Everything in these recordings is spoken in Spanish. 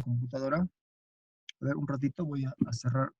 computadora. A ver, un ratito voy a cerrar.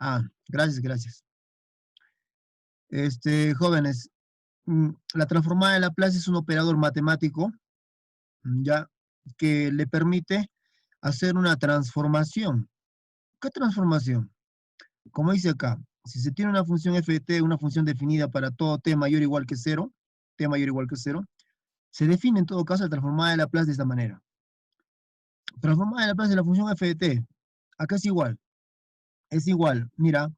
Ah, gracias. Jóvenes, la transformada de Laplace es un operador matemático, ya, que le permite hacer una transformación. ¿Qué transformación? Como dice acá, si se tiene una función f de t, una función definida para todo t mayor o igual que cero, se define en todo caso la transformada de Laplace de esta manera. Transformada de Laplace de la función f de t, acá es igual, mira,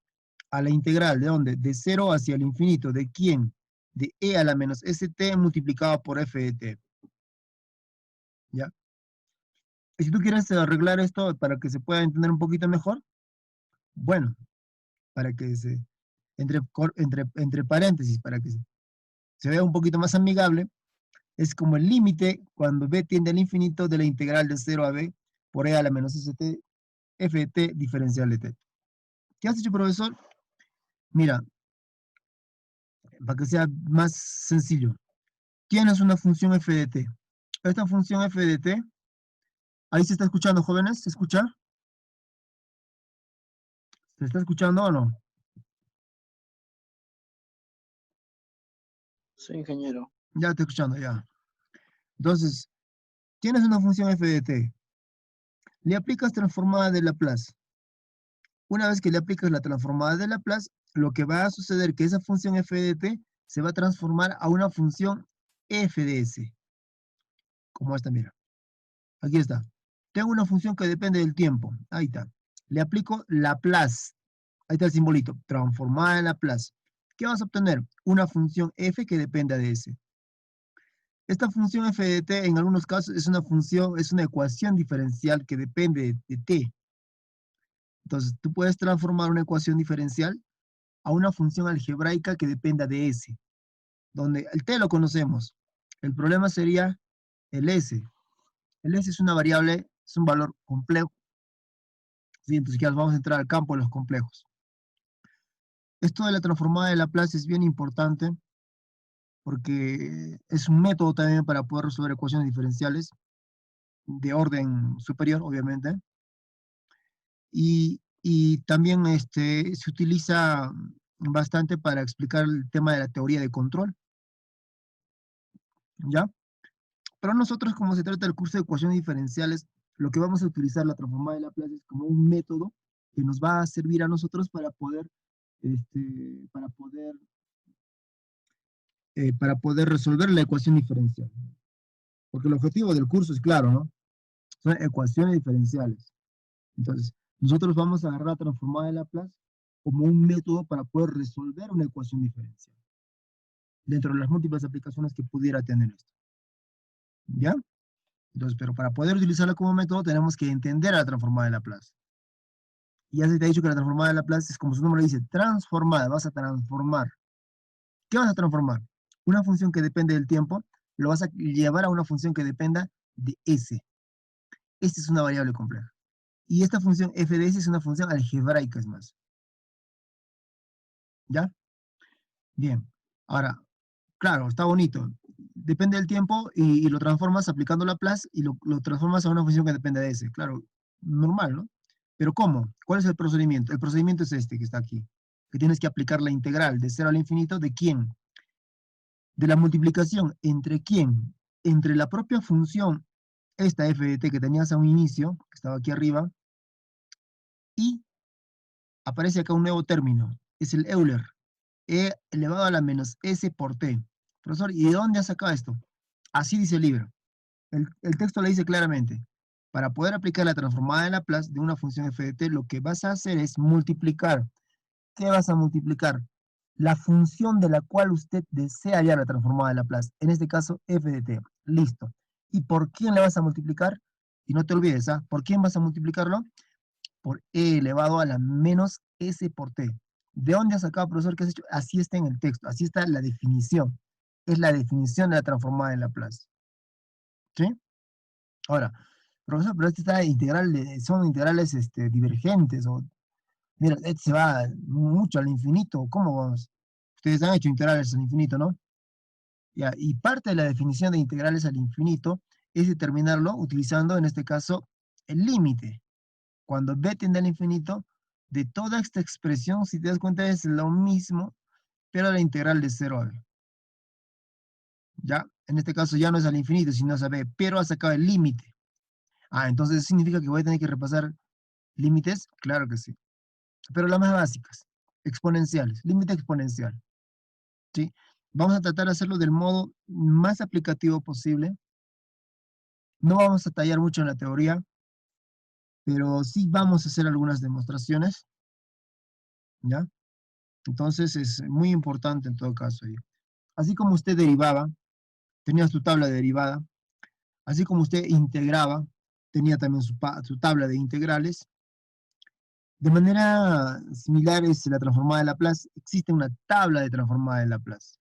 a la integral, ¿de dónde? De 0 hacia el infinito, ¿de quién? De e a la menos st multiplicado por f de t, ¿ya? Y si tú quieres arreglar esto para que se pueda entender un poquito mejor, bueno, para que entre paréntesis, para que se vea un poquito más amigable, es como el límite cuando b tiende al infinito de la integral de 0 a b por e a la menos st f de t diferencial de t. ¿Qué has hecho, profesor? Mira, para que sea más sencillo, tienes una función f de t. Esta función f de t, ahí se está escuchando, jóvenes, ¿se escucha? ¿Se está escuchando o no? Sí, ingeniero. Ya estoy escuchando, ya. Entonces, tienes una función f de t. Le aplicas transformada de Laplace. Una vez que le aplicas la transformada de Laplace, lo que va a suceder es que esa función f de t se va a transformar a una función f de s. Como esta, mira. Aquí está. Tengo una función que depende del tiempo. Ahí está. Le aplico Laplace. Ahí está el simbolito. Transformada en Laplace. ¿Qué vas a obtener? Una función f que dependa de s. Esta función f de t en algunos casos es una ecuación diferencial que depende de t. Entonces, tú puedes transformar una ecuación diferencial a una función algebraica que dependa de s, donde el t lo conocemos. El problema sería el s. El s es una variable, es un valor complejo. ¿Sí? Entonces ya vamos a entrar al campo de los complejos. Esto de la transformada de Laplace es bien importante porque es un método también para poder resolver ecuaciones diferenciales de orden superior, obviamente. Y también se utiliza bastante para explicar el tema de la teoría de control, ¿ya? Pero nosotros, como se trata del curso de ecuaciones diferenciales, lo que vamos a utilizar la transformada de Laplace es como un método que nos va a servir a nosotros para poder, para poder resolver la ecuación diferencial. Porque el objetivo del curso es claro, ¿no? Son ecuaciones diferenciales. Entonces, nosotros vamos a agarrar la transformada de Laplace como un método para poder resolver una ecuación diferencial dentro de las múltiples aplicaciones que pudiera tener esto. ¿Ya? Entonces, pero para poder utilizarla como método tenemos que entender a la transformada de Laplace. Y ya se te ha dicho que la transformada de Laplace es como su nombre dice, transformada, vas a transformar. ¿Qué vas a transformar? Una función que depende del tiempo, lo vas a llevar a una función que dependa de S. Esta es una variable compleja. Y esta función f de s es una función algebraica, es más. ¿Ya? Bien. Ahora, claro, está bonito. Depende del tiempo y lo transformas aplicando Laplace y lo transformas a una función que depende de S. Claro, normal, ¿no? Pero ¿cómo? ¿Cuál es el procedimiento? El procedimiento es este que está aquí. Que tienes que aplicar la integral de 0 al infinito de quién. De la multiplicación entre quién. Entre la propia función, esta f de t que tenías a un inicio, que estaba aquí arriba, y aparece acá un nuevo término. Es el Euler. E elevado a la menos s por t. Profesor, ¿y de dónde has sacado esto? Así dice el libro. El texto le dice claramente, para poder aplicar la transformada de Laplace de una función f de t, lo que vas a hacer es multiplicar. ¿Qué vas a multiplicar? La función de la cual usted desea hallar la transformada de Laplace. En este caso, f de t. Listo. ¿Y por quién le vas a multiplicar? Y no te olvides, ¿ah? ¿Por quién vas a multiplicarlo? Por e elevado a la menos s por t. ¿De dónde has sacado, profesor, qué has hecho? Así está en el texto, así está la definición. Es la definición de la transformada de Laplace. ¿Sí? Ahora, profesor, pero este está integral, son integrales divergentes, o mira, este se va mucho al infinito, ¿cómo vamos? Ustedes han hecho integrales al infinito, ¿no? Ya, y parte de la definición de integrales al infinito es determinarlo utilizando, en este caso, el límite. Cuando b tiende al infinito, de toda esta expresión, si te das cuenta, es lo mismo, pero la integral de 0 a b. ¿Ya? En este caso ya no es al infinito, sino es a b, pero ha sacado el límite. Ah, entonces ¿eso significa que voy a tener que repasar límites? Claro que sí. Pero las más básicas, exponenciales, límite exponencial. ¿Sí? Vamos a tratar de hacerlo del modo más aplicativo posible. No vamos a tallar mucho en la teoría, pero sí vamos a hacer algunas demostraciones. ¿Ya? Entonces es muy importante en todo caso. Así como usted derivaba, tenía su tabla de derivada, así como usted integraba, tenía también su tabla de integrales. De manera similar es la transformada de Laplace, existe una tabla de transformada de Laplace.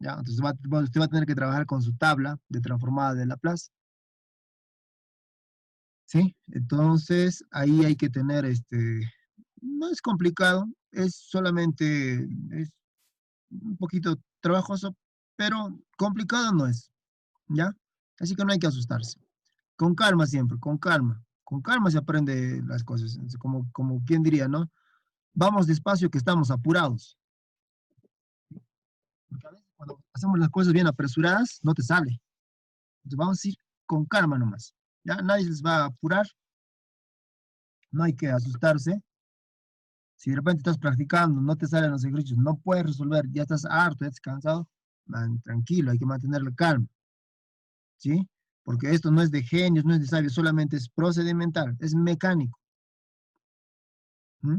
¿Ya? Entonces usted va a tener que trabajar con su tabla de transformada de Laplace. ¿Sí? Entonces ahí hay que tener, no es complicado, es solamente, es un poquito trabajoso, pero complicado no es. ¿Ya? Así que no hay que asustarse. Con calma siempre, con calma. Con calma se aprende las cosas. Como quien diría, ¿no? Vamos despacio que estamos apurados. Porque a veces cuando hacemos las cosas bien apresuradas, no te sale. Entonces vamos a ir con calma nomás. Ya nadie les va a apurar, no hay que asustarse. Si de repente estás practicando, no te salen los ejercicios, no puedes resolver, ya estás harto, ya estás cansado, man, tranquilo, hay que mantener la calma. ¿Sí? Porque esto no es de genios, no es de sabios, solamente es procedimental, es mecánico. ¿Mm?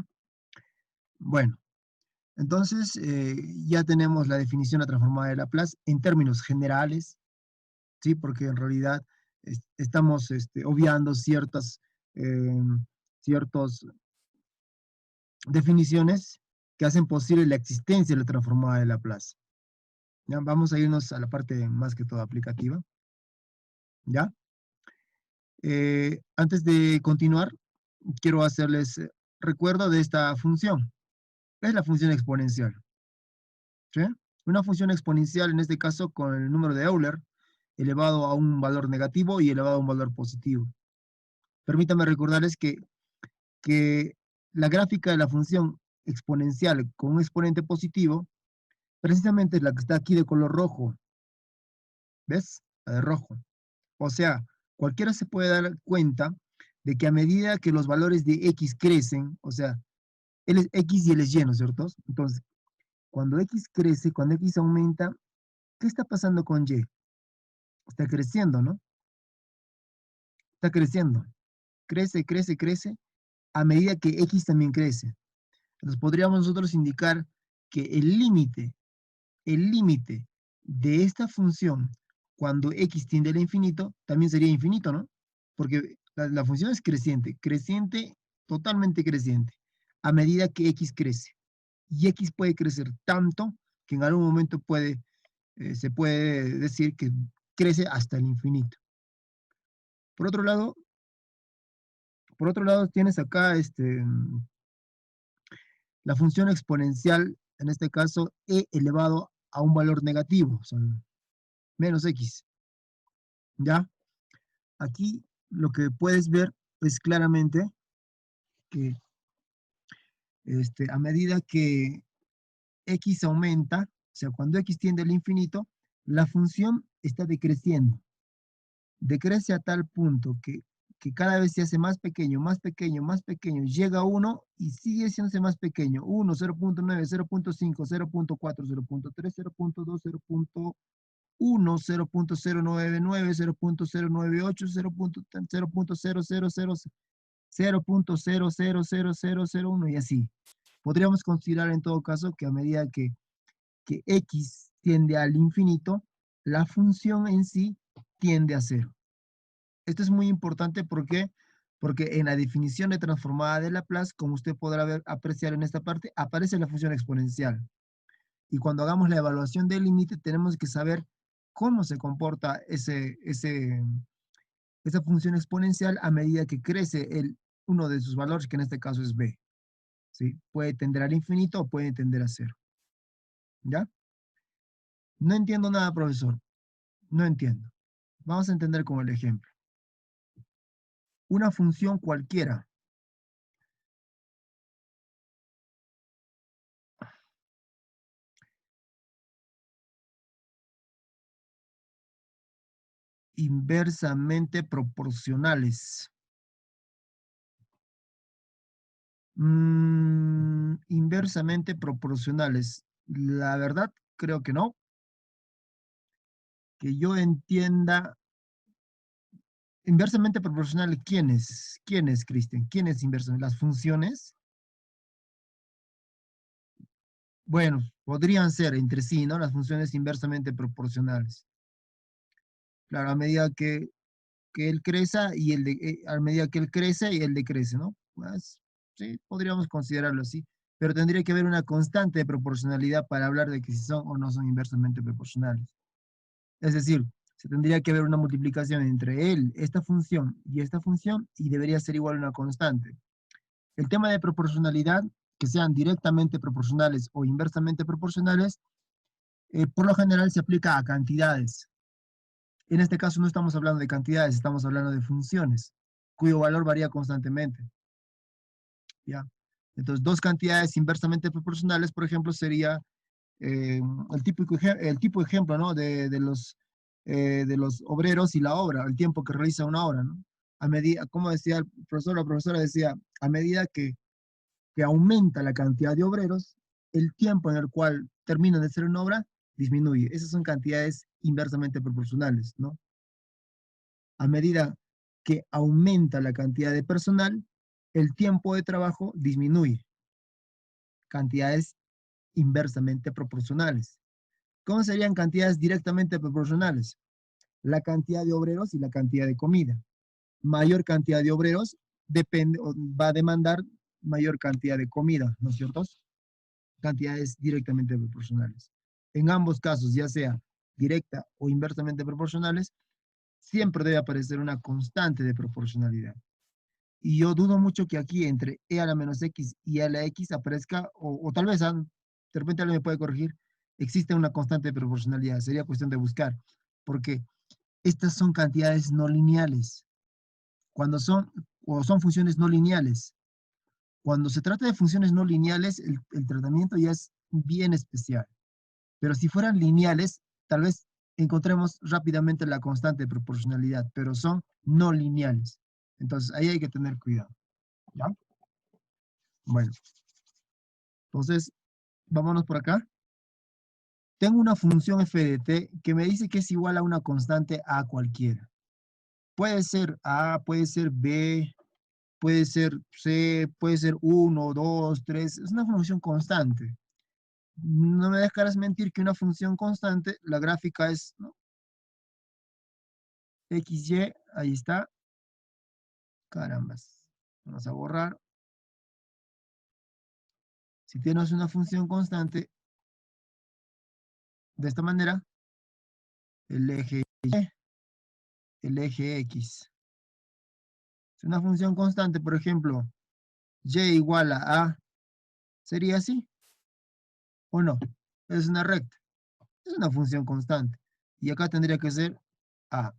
Bueno, entonces ya tenemos la definición de la transformada de Laplace en términos generales, ¿sí? Porque en realidad estamos obviando eh, ciertas definiciones que hacen posible la existencia de la transformada de Laplace. ¿Ya? Vamos a irnos a la parte más que todo aplicativa. ¿Ya? Antes de continuar, quiero hacerles recuerdo de esta función. Es la función exponencial. ¿Sí? Una función exponencial, en este caso, con el número de Euler, elevado a un valor negativo y elevado a un valor positivo. Permítame recordarles que la gráfica de la función exponencial con un exponente positivo, precisamente es la que está aquí de color rojo. ¿Ves? La de rojo. O sea, cualquiera se puede dar cuenta de que a medida que los valores de x crecen, o sea, él es x y él es y, ¿no es cierto? Entonces, cuando x crece, cuando x aumenta, ¿qué está pasando con y? Está creciendo, ¿no? Está creciendo. Crece, crece, crece. a medida que x también crece. Entonces podríamos nosotros indicar que el límite de esta función cuando x tiende al infinito también sería infinito, ¿no? Porque la función es creciente, creciente, totalmente creciente, a medida que x crece. Y x puede crecer tanto que en algún momento se puede decir que crece hasta el infinito. Por otro lado, tienes acá la función exponencial, en este caso, e elevado a un valor negativo, son menos x. ¿Ya? Aquí lo que puedes ver es claramente que a medida que x aumenta, o sea, cuando x tiende al infinito, la función está decreciendo. Decrece a tal punto que cada vez se hace más pequeño, más pequeño, más pequeño, llega a 1 y sigue haciéndose más pequeño. 1, 0.9, 0.5, 0.4, 0.3, 0.2, 0.1, 0.099, 0.098, 0.00001 y así. Podríamos considerar en todo caso que a medida que x tiende al infinito, la función en sí tiende a cero. Esto es muy importante porque en la definición de transformada de Laplace, como usted podrá apreciar en esta parte, aparece la función exponencial. Y cuando hagamos la evaluación del límite, tenemos que saber cómo se comporta esa función exponencial a medida que crece uno de sus valores, que en este caso es b. ¿Sí? Puede tender al infinito o puede tender a cero. ¿Ya? No entiendo nada, profesor. No entiendo. Vamos a entender con el ejemplo. Una función cualquiera inversamente proporcionales. Inversamente proporcionales. La verdad, creo que no. Que yo entienda. Inversamente proporcional, ¿quién es? ¿Quién es, Cristian? ¿Quién es inversamente? ¿Las funciones? Bueno, podrían ser entre sí, ¿no? Las funciones inversamente proporcionales. Claro, a medida que él creza y a medida que él crece y él decrece, ¿no? Pues, sí, podríamos considerarlo así, pero tendría que haber una constante de proporcionalidad para hablar de que si son o no son inversamente proporcionales. Es decir, se tendría que haber una multiplicación entre esta función, y debería ser igual a una constante. El tema de proporcionalidad, que sean directamente proporcionales o inversamente proporcionales, por lo general se aplica a cantidades. En este caso no estamos hablando de cantidades, estamos hablando de funciones, cuyo valor varía constantemente. ¿Ya? Entonces, dos cantidades inversamente proporcionales, por ejemplo, sería el tipo ejemplo, ¿no? De los obreros y la obra, el tiempo que realiza una obra, ¿no? A medida, como decía el profesor, la profesora decía, a medida que aumenta la cantidad de obreros, el tiempo en el cual termina de hacer una obra disminuye. Esas son cantidades inversamente proporcionales, ¿no? A medida que aumenta la cantidad de personal, el tiempo de trabajo disminuye. Cantidades inversamente proporcionales. ¿Cómo serían cantidades directamente proporcionales? La cantidad de obreros y la cantidad de comida. Mayor cantidad de obreros va a demandar mayor cantidad de comida, ¿no es cierto? Cantidades directamente proporcionales. En ambos casos, ya sea directa o inversamente proporcionales, siempre debe aparecer una constante de proporcionalidad. Y yo dudo mucho que aquí entre e a la menos x y e a la x aparezca, o tal vez, de repente alguien me puede corregir, existe una constante de proporcionalidad. Sería cuestión de buscar, porque estas son cantidades no lineales. O son funciones no lineales. Cuando se trata de funciones no lineales, el tratamiento ya es bien especial. Pero si fueran lineales, tal vez encontremos rápidamente la constante de proporcionalidad, pero son no lineales. Entonces, ahí hay que tener cuidado. ¿Ya? Bueno, entonces, vámonos por acá. Tengo una función f de t que me dice que es igual a una constante a cualquiera. Puede ser a, puede ser b, puede ser C, puede ser 1, 2, 3, es una función constante. No me dejarás mentir que una función constante, la gráfica es, ¿no? XY, ahí está. Carambas. Vamos a borrar. Si tienes una función constante de esta manera, el eje Y, el eje X. Es una función constante, por ejemplo, Y igual a, ¿sería así? ¿O no? Es una recta. Es una función constante. Y acá tendría que ser A.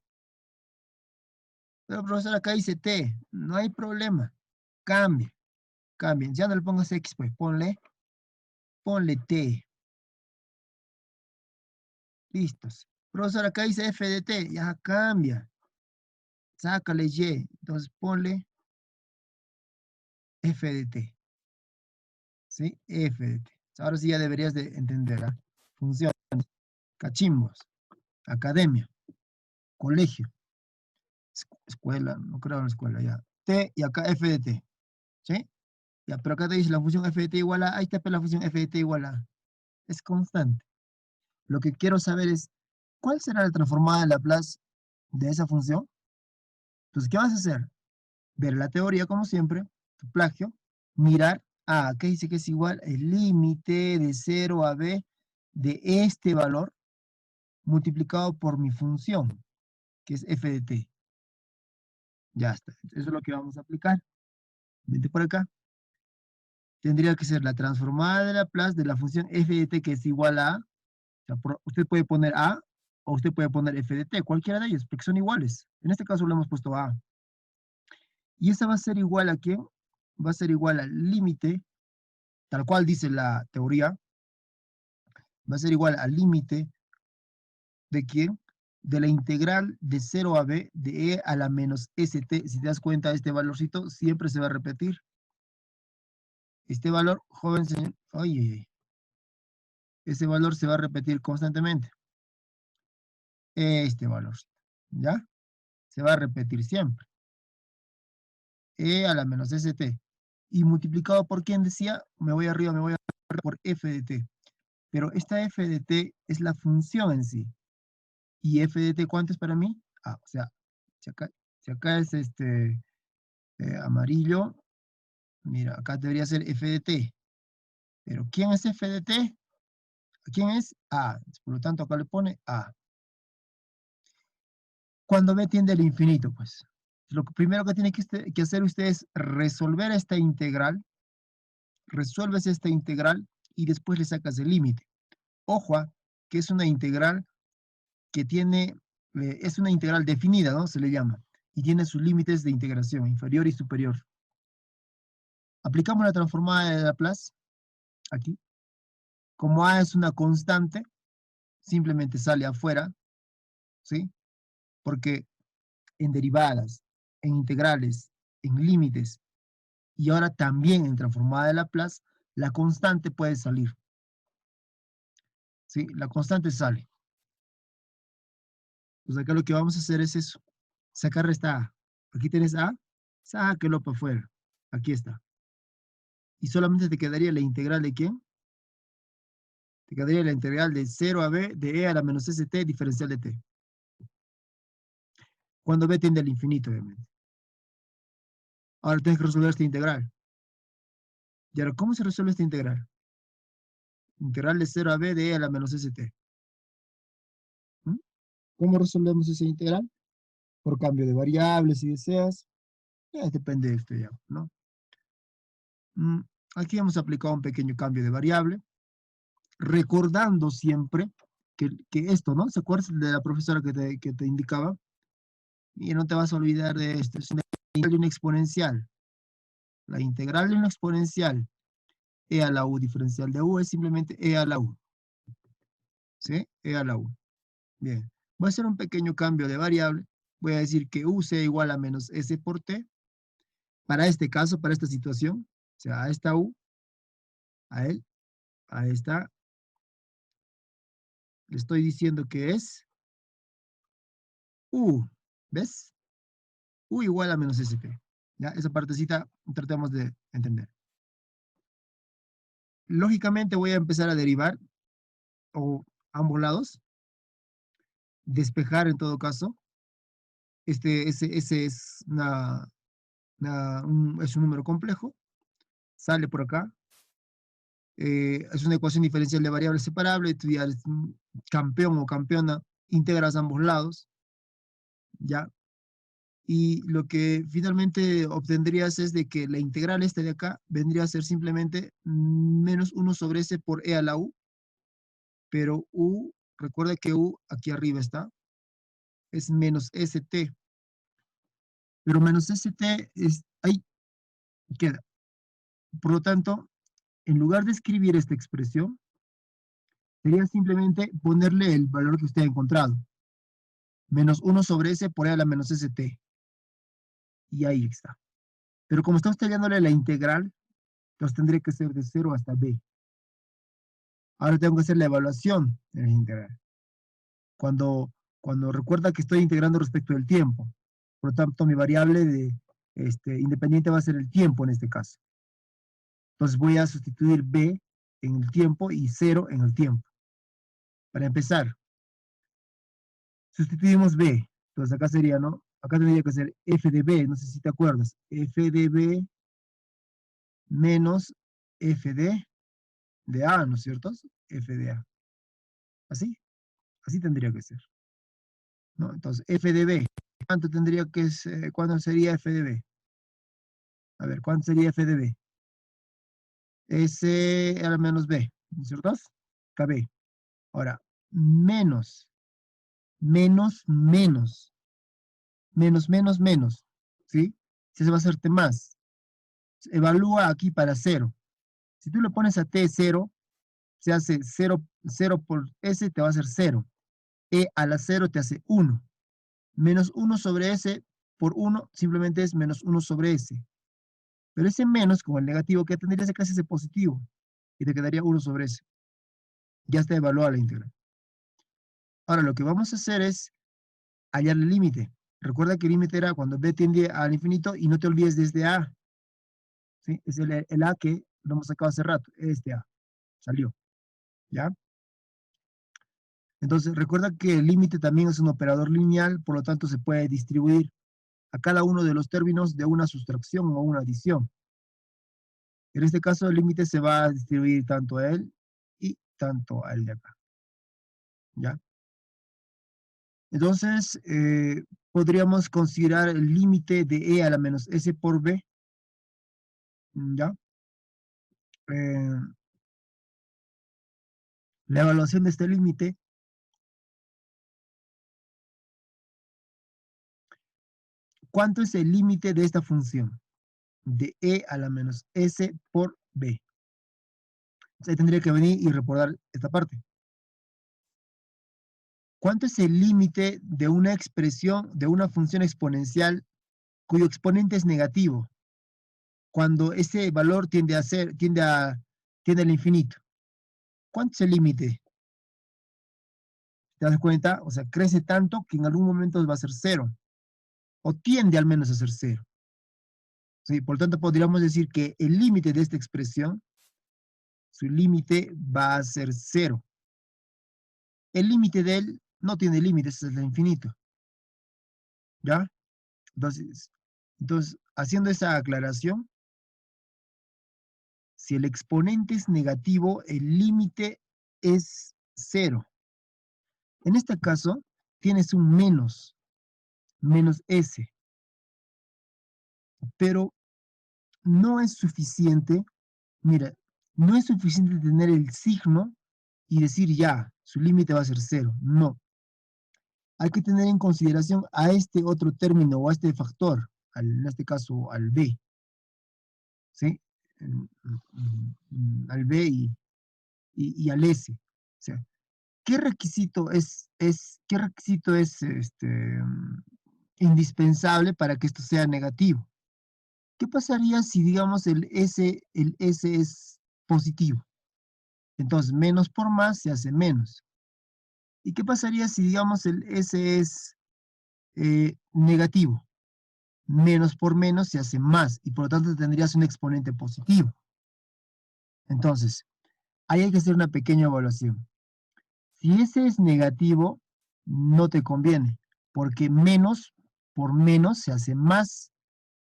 Pero profesor, acá dice T. No hay problema. Cambia. Cambien. Ya no le pongas X, pues ponle T. Listos. Profesor, acá dice F de T. Ya cambia. Sácale Y. Entonces ponle F de T. ¿Sí? F de T. Ahora sí ya deberías de entender. ¿Ah? Funciones. Cachimbos. Academia. Colegio. Escuela. No creo en la escuela ya. T y acá F de T. ¿Sí? Ya, pero acá te dice la función f de t igual a, ahí está pues, la función f de t igual a. Es constante. Lo que quiero saber es, ¿cuál será la transformada de Laplace de esa función? Entonces, ¿qué vas a hacer? Ver la teoría, como siempre, tu plagio, mirar, ¿qué dice que es igual? El límite de 0 a b de este valor multiplicado por mi función, que es f de t. Ya está. Eso es lo que vamos a aplicar. Vente por acá. Tendría que ser la transformada de Laplace de la función f de t, que es igual a, sea, usted puede poner A o usted puede poner f de t, cualquiera de ellos, porque son iguales. En este caso lo hemos puesto A. Y esa va a ser igual a ¿quién? Va a ser igual al límite, tal cual dice la teoría, va a ser igual al límite de ¿quién? De la integral de 0 a b de e a la menos st. Si te das cuenta, este valorcito siempre se va a repetir. Este valor, joven señor, oye, ese valor se va a repetir constantemente. Este valor, ¿ya? Se va a repetir siempre. E a la menos st. Y multiplicado por quién decía, me voy arriba, por f de t. Pero esta f de t es la función en sí. ¿Y f de t cuánto es para mí? O sea, si acá es amarillo, mira, acá debería ser f de t. Pero ¿quién es f de t? ¿Quién es? A. Por lo tanto, acá le pone A. Cuando b tiende al infinito, pues. Lo primero que tiene que hacer usted es resolver esta integral. Resuelves esta integral y después le sacas el límite. Ojo, que es una integral que tiene, es una integral definida, ¿no? Se le llama. Y tiene sus límites de integración, inferior y superior. Aplicamos la transformada de Laplace, aquí. Como A es una constante, simplemente sale afuera, ¿sí? Porque en derivadas, en integrales, en límites, y ahora también en transformada de Laplace, la constante puede salir. ¿Sí? La constante sale. Pues acá lo que vamos a hacer es eso. Sacar esta A. Aquí tienes A, sáquelo para afuera. Aquí está. Y solamente te quedaría la integral de ¿quién? Te quedaría la integral de 0 a b de e a la menos st diferencial de t. Cuando b tiende al infinito, obviamente. Ahora tienes que resolver esta integral. Y ahora, ¿cómo se resuelve esta integral? Integral de 0 a b de e a la menos st. ¿Mm? ¿Cómo resolvemos esa integral? Por cambio de variables, si deseas. Ya depende de esto ya, ¿no? Aquí hemos aplicado un pequeño cambio de variable, recordando siempre que esto, ¿no? ¿Se acuerdan de la profesora que te indicaba? Y no te vas a olvidar de esto, es una integral de una exponencial. La integral de una exponencial e a la u diferencial de u es simplemente e a la u. ¿Sí? E a la u. Bien. Voy a hacer un pequeño cambio de variable. Voy a decir que u sea igual a menos s por t. Para este caso, para esta situación, o sea, a esta u, a él, a esta, le estoy diciendo que es u. ¿Ves? U igual a menos st. ¿Ya? Esa partecita tratemos de entender. Lógicamente voy a empezar a derivar, o ambos lados, despejar en todo caso. Ese es, es un número complejo, sale por acá. Es una ecuación diferencial de variables separables, tú ya eres campeón o campeona, integras ambos lados, ¿ya? Y lo que finalmente obtendrías es de que la integral esta de acá vendría a ser simplemente menos 1 sobre s por e a la u, pero u, recuerda que u aquí arriba está, es menos st, pero menos st es, ahí queda. Por lo tanto, en lugar de escribir esta expresión, sería simplemente ponerle el valor que usted ha encontrado, menos 1 sobre s por e a la menos st, y ahí está. Pero como está usted hallándole la integral, entonces tendría que ser de 0 hasta b. Ahora tengo que hacer la evaluación de la integral. Cuando recuerda que estoy integrando respecto del tiempo. Por lo tanto, mi variable independiente va a ser el tiempo en este caso. Entonces voy a sustituir b en el tiempo y 0 en el tiempo. Para empezar, sustituimos b. Entonces acá sería, ¿no? Acá tendría que ser f de b, no sé si te acuerdas. F de b menos f de a, ¿no es cierto? F de a. ¿Así? Así tendría que ser, ¿no? Entonces, f de b, ¿cuánto tendría que ser, cuánto sería f de b? A ver, ¿cuánto sería f de b? S a la menos b, ¿no es cierto? KB. Ahora, menos, menos, menos, menos, menos, menos, ¿sí? Si se va a hacerte más. Evalúa aquí para 0. Si tú le pones a t 0, se hace 0, 0 por s te va a hacer 0. E a la 0 te hace 1. Menos 1 sobre s por 1 simplemente es menos 1 sobre s. Pero ese menos, como el negativo, que tendría que hacerse positivo. Y te quedaría 1 sobre s. Ya está evaluada la integral. Ahora lo que vamos a hacer es hallar el límite. Recuerda que el límite era cuando b tiende al infinito y no te olvides de este a. ¿Sí? Es el a que lo hemos sacado hace rato. Este a. Salió. ¿Ya? Entonces recuerda que el límite también es un operador lineal, por lo tanto se puede distribuir a cada uno de los términos de una sustracción o una adición. En este caso el límite se va a distribuir tanto a él y tanto a él de acá. ¿Ya? Entonces, podríamos considerar el límite de e a la menos s por b, ¿ya? Eh, la evaluación de este límite, ¿cuánto es el límite de esta función? De e a la menos s por b. Entonces, ahí tendría que venir y recordar esta parte. ¿Cuánto es el límite de una expresión, de una función exponencial cuyo exponente es negativo? Cuando ese valor tiende al infinito. ¿Cuánto es el límite? ¿Te das cuenta? O sea, crece tanto que en algún momento va a ser cero, o tiende al menos a ser cero. ¿Sí? Por lo tanto, podríamos decir que el límite de esta expresión, su límite va a ser cero. El límite de él no tiene límites, es el infinito. ¿Ya? Entonces, haciendo esa aclaración, si el exponente es negativo, el límite es cero. En este caso, tienes un menos s, pero no es suficiente, mira, no es suficiente tener el signo y decir ya, su límite va a ser cero. No. Hay que tener en consideración a este otro término o a este factor, en este caso al b, ¿sí? Al b y al s. O sea, ¿qué requisito es indispensable para que esto sea negativo? ¿Qué pasaría si, digamos, el S es positivo? Entonces, menos por más se hace menos. ¿Y qué pasaría si, digamos, el S es negativo? menos por menos se hace más, y por lo tanto tendrías un exponente positivo. Entonces, ahí hay que hacer una pequeña evaluación. Si ese es negativo, no te conviene, porque menos por menos se hace más,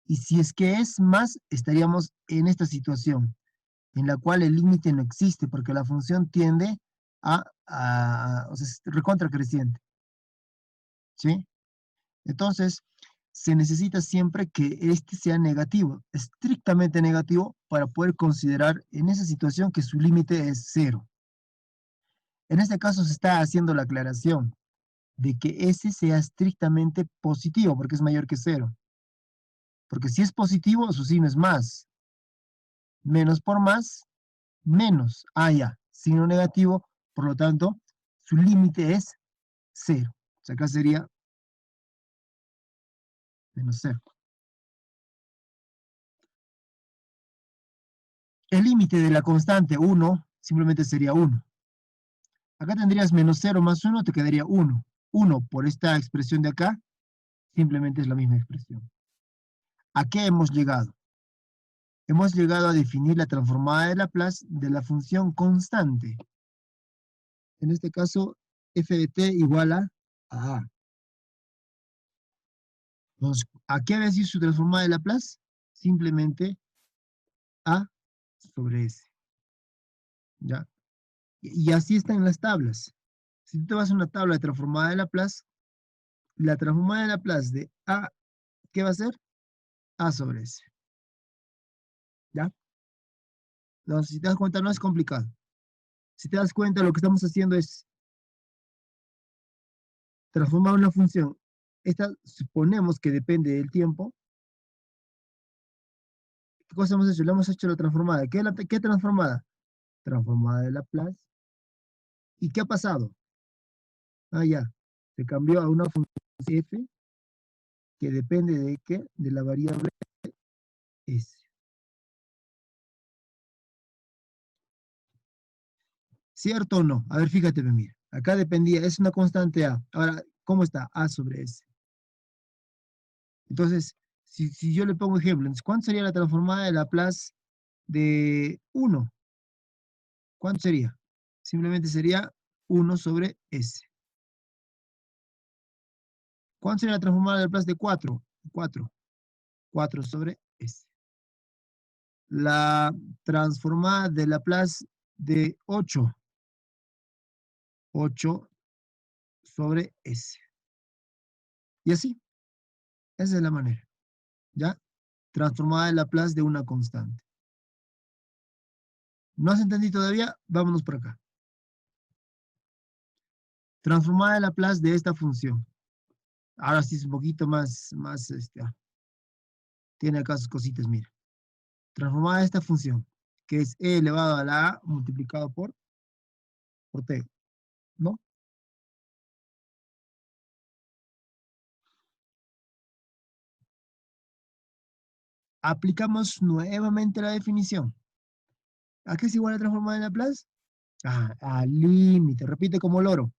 y si es que es más, estaríamos en esta situación, en la cual el límite no existe, porque la función tiende o sea, es recontra creciente, ¿sí? Entonces, se necesita siempre que este sea negativo, estrictamente negativo, para poder considerar en esa situación que su límite es cero. En este caso se está haciendo la aclaración de que ese sea estrictamente positivo, porque es mayor que cero. Porque si es positivo, su signo es más. Menos por más, menos. Ah, ya. Signo negativo, por lo tanto, su límite es cero. O sea, acá sería menos cero. El límite de la constante 1 simplemente sería 1. Acá tendrías menos 0 más 1, te quedaría 1. 1 por esta expresión de acá, simplemente es la misma expresión. ¿A qué hemos llegado? Hemos llegado a definir la transformada de Laplace de la función constante. En este caso, f de t igual a A. Entonces, ¿a qué había sido su transformada de Laplace? Simplemente A sobre S. ¿Ya? Y así está en las tablas. Si tú te vas a una tabla de transformada de Laplace, la transformada de Laplace de A, ¿qué va a ser? A sobre S. ¿Ya? Entonces, si te das cuenta, no es complicado. Si te das cuenta, lo que estamos haciendo es transformar una función. Esta suponemos que depende del tiempo. ¿Qué cosa hemos hecho? Le hemos hecho la transformada. ¿Qué transformada? Transformada de Laplace. ¿Y qué ha pasado? Ah, ya. Se cambió a una función f que depende de qué? De la variable s. ¿Cierto o no? A ver, fíjate, mira. Acá dependía, es una constante a. Ahora, ¿cómo está? A sobre s. Entonces, si yo le pongo ejemplo, entonces, ¿cuánto sería la transformada de Laplace de 1? ¿Cuánto sería? Simplemente sería 1 sobre s. ¿Cuánto sería la transformada de Laplace de 4? 4. 4 sobre s. La transformada de Laplace de 8. 8 sobre s. Y así, esa es la manera. ¿Ya? Transformada de Laplace de una constante. ¿No has entendido todavía? Vámonos por acá. Transformada de Laplace de esta función. Ahora sí es un poquito más tiene acá sus cositas, mira. Transformada de esta función, que es e elevado a la a multiplicado por t, ¿no? Aplicamos nuevamente la definición. ¿A qué es igual a transformada de Laplace? Al límite. Repite como loro.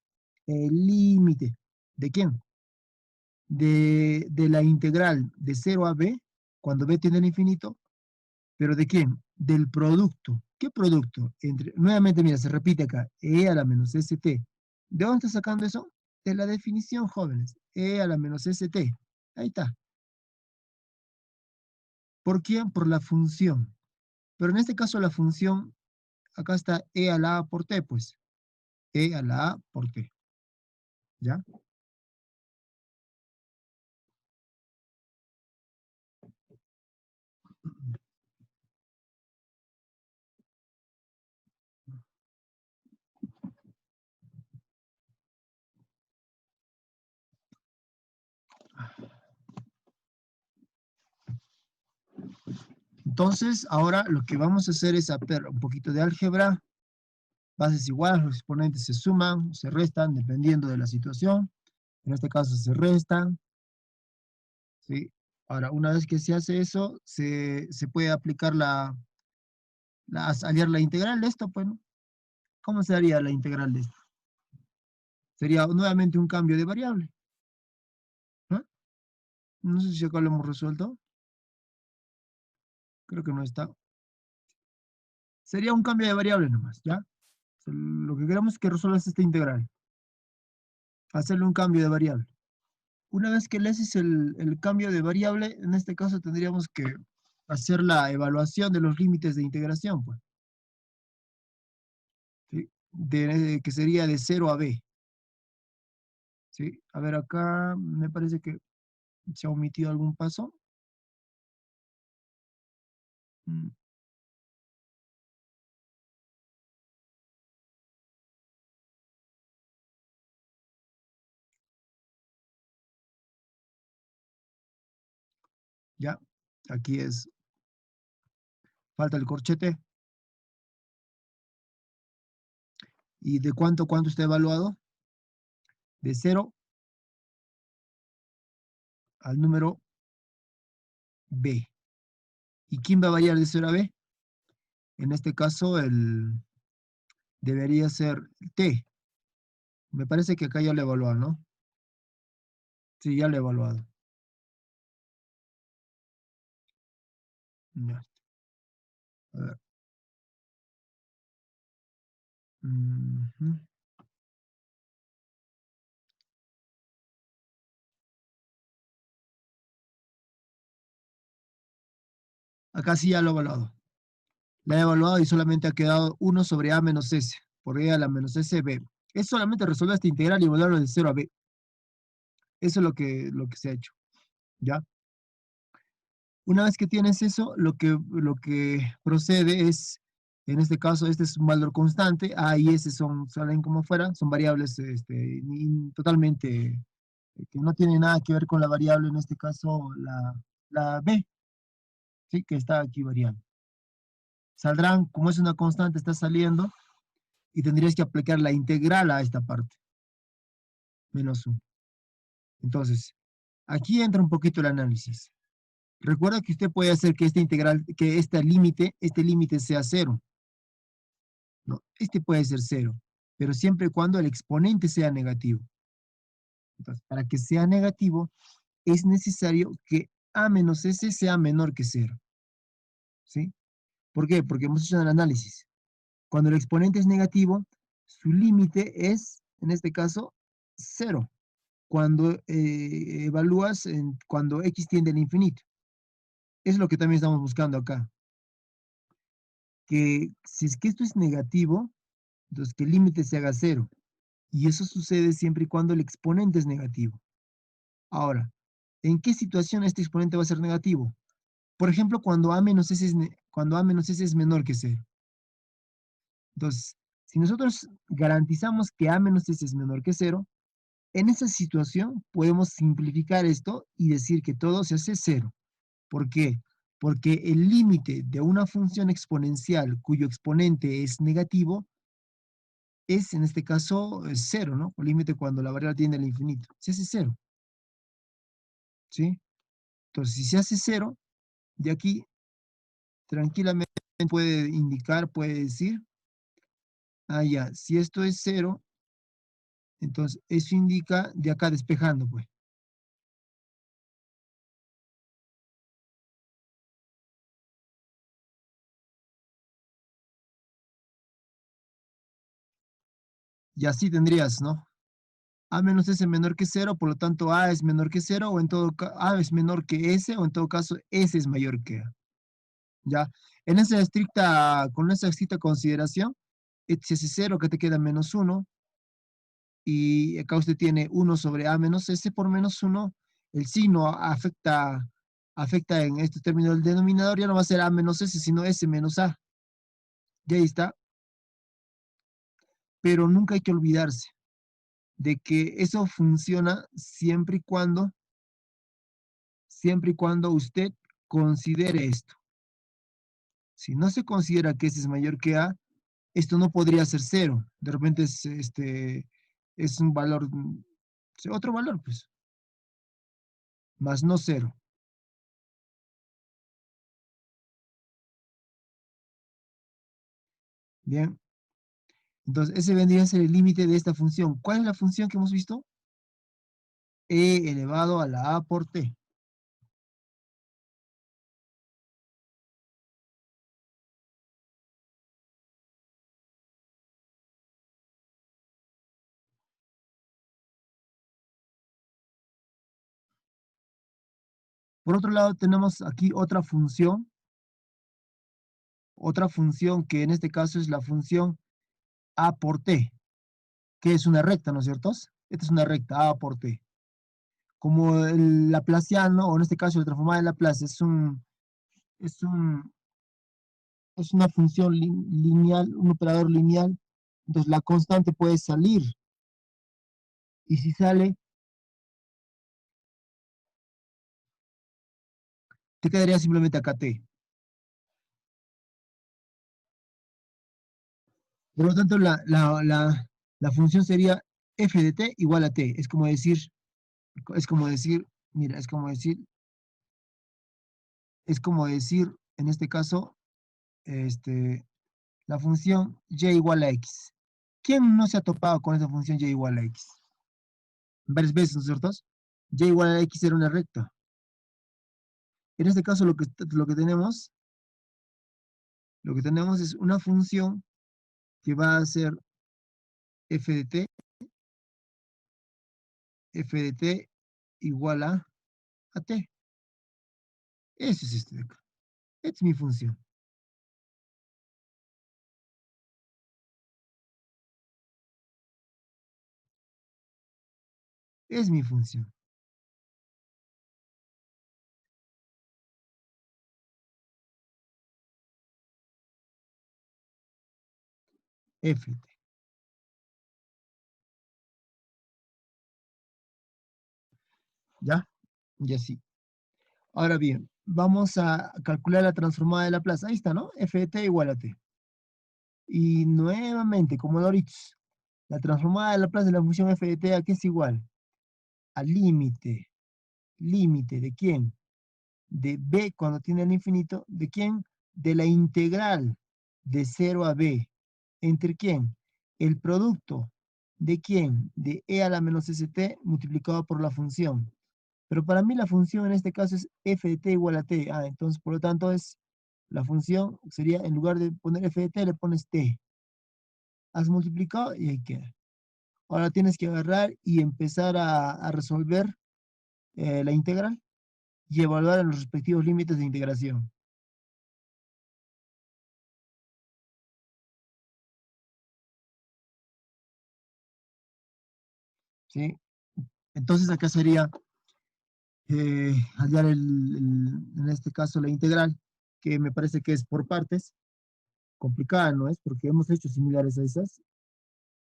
El límite. ¿De quién? De la integral de 0 a b, cuando b tiende al infinito, pero ¿de quién? Del producto. ¿Qué producto? Nuevamente, mira, se repite acá, e a la menos st. ¿De dónde está sacando eso? De la definición, jóvenes. E a la menos st. Ahí está. ¿Por quién? Por la función. Pero en este caso la función, acá está e a la a por t, pues. E a la a por t. ¿Ya? Entonces, ahora lo que vamos a hacer es hacer un poquito de álgebra. Bases iguales, los exponentes se suman, se restan, dependiendo de la situación. En este caso se restan. ¿Sí? Ahora, una vez que se hace eso, se puede aplicar hallar la integral de esto, pues, ¿no? ¿Cómo se haría la integral de esto? Sería nuevamente un cambio de variable, ¿no? No sé si acá lo hemos resuelto. Creo que no está. Sería un cambio de variable nomás, ¿ya? Lo que queremos es que resuelvas esta integral. Hacerle un cambio de variable. Una vez que le haces el cambio de variable, en este caso tendríamos que hacer la evaluación de los límites de integración, pues, ¿sí? Que sería de 0 a b, ¿sí? A ver, acá me parece que se ha omitido algún paso. Mm, Ya, aquí es, falta el corchete. ¿Y de cuánto está evaluado? De 0 al número b. ¿Y quién va a variar de 0 a b? En este caso, debería ser t. Me parece que acá ya lo he evaluado, ¿no? Sí, ya lo he evaluado. Ya, a ver. Ujú. Acá sí ya lo he evaluado. La he evaluado y solamente ha quedado 1 sobre a menos s, por e a la menos s b. Es solamente resolver esta integral y evaluarlo de 0 a b. Eso es lo que se ha hecho, ¿ya? Una vez que tienes eso, lo que procede es, en este caso, este es un valor constante, a y s salen como fuera, son variables totalmente que no tienen nada que ver con la variable, en este caso, la b, ¿sí? Que está aquí variando. Saldrán, como es una constante, está saliendo, y tendrías que aplicar la integral a esta parte, menos 1. Entonces, aquí entra un poquito el análisis. Recuerda que usted puede hacer que esta integral, que este límite sea 0. No, este puede ser 0, pero siempre y cuando el exponente sea negativo. Entonces, para que sea negativo, es necesario que a menos s sea menor que 0. ¿Sí? ¿Por qué? Porque hemos hecho el análisis. Cuando el exponente es negativo, su límite es, en este caso, 0. Cuando evalúas cuando x tiende al infinito. Es lo que también estamos buscando acá. Que si es que esto es negativo, entonces que el límite se haga 0. Y eso sucede siempre y cuando el exponente es negativo. Ahora, ¿en qué situación este exponente va a ser negativo? Por ejemplo, cuando a menos s cuando a menos s es menor que 0. Entonces, si nosotros garantizamos que a menos s es menor que 0, en esa situación podemos simplificar esto y decir que todo se hace 0. ¿Por qué? Porque el límite de una función exponencial cuyo exponente es negativo es, en este caso, 0, ¿no? El límite cuando la variable tiende al infinito. Se hace 0, ¿sí? Entonces, si se hace 0, de aquí tranquilamente puede indicar, puede decir, ya, si esto es 0, entonces eso indica de acá despejando, pues. Y así tendrías, ¿no? A menos S menor que 0, por lo tanto A es menor que 0, o en todo caso, A es menor que S, o en todo caso S es mayor que A. ¿Ya? Con esa estricta consideración, este es 0 que te queda menos 1, y acá usted tiene 1 sobre A menos S por menos 1, el signo afecta en este término del denominador, ya no va a ser A menos S, sino S menos A. Y ahí está. Pero nunca hay que olvidarse de que eso funciona siempre y cuando usted considere esto. Si no se considera que S es mayor que A, esto no podría ser 0. De repente es un valor, otro valor, pues, más no 0. Bien, entonces ese vendría a ser el límite de esta función. ¿Cuál es la función que hemos visto? E elevado a la A por T. Por otro lado, tenemos aquí otra función que en este caso es la función a por t, que es una recta, ¿no es cierto? Esta es una recta, a por t. Como el laplaciano, o en este caso la transformada de Laplace, es, un, es una función lineal, un operador lineal, entonces la constante puede salir, y si sale, te quedaría simplemente acá t. Por lo tanto, la función sería f de t igual a t. Mira, es como decir, en este caso, este, la función y igual a x. ¿Quién no se ha topado con esa función y igual a x? Varias veces, ¿no es cierto? Y igual a x era una recta. En este caso lo que tenemos es una función que va a ser f de t igual a t. Ese es este de acá. Esta es mi función. Es mi función. F. ¿Ya? Y así. Ahora bien, vamos a calcular la transformada de Laplace. Ahí está, ¿no? F de t igual a t. Y nuevamente, como Doritos, la transformada de Laplace de la función f de t, ¿a qué es igual? Al límite. ¿Límite de quién? De b cuando tiene el infinito. ¿De quién? De la integral de 0 a b. ¿Entre quién? El producto. ¿De quién? De e a la menos st multiplicado por la función. Pero para mí la función en este caso es f de t igual a t. Entonces, por lo tanto, la función sería, en lugar de poner f de t, le pones t. Has multiplicado y ahí queda. Ahora tienes que agarrar y empezar a resolver la integral y evaluar los respectivos límites de integración. ¿Sí? Entonces acá sería hallar en este caso la integral, que me parece que es por partes. Complicada, ¿no es? Porque hemos hecho similares a esas.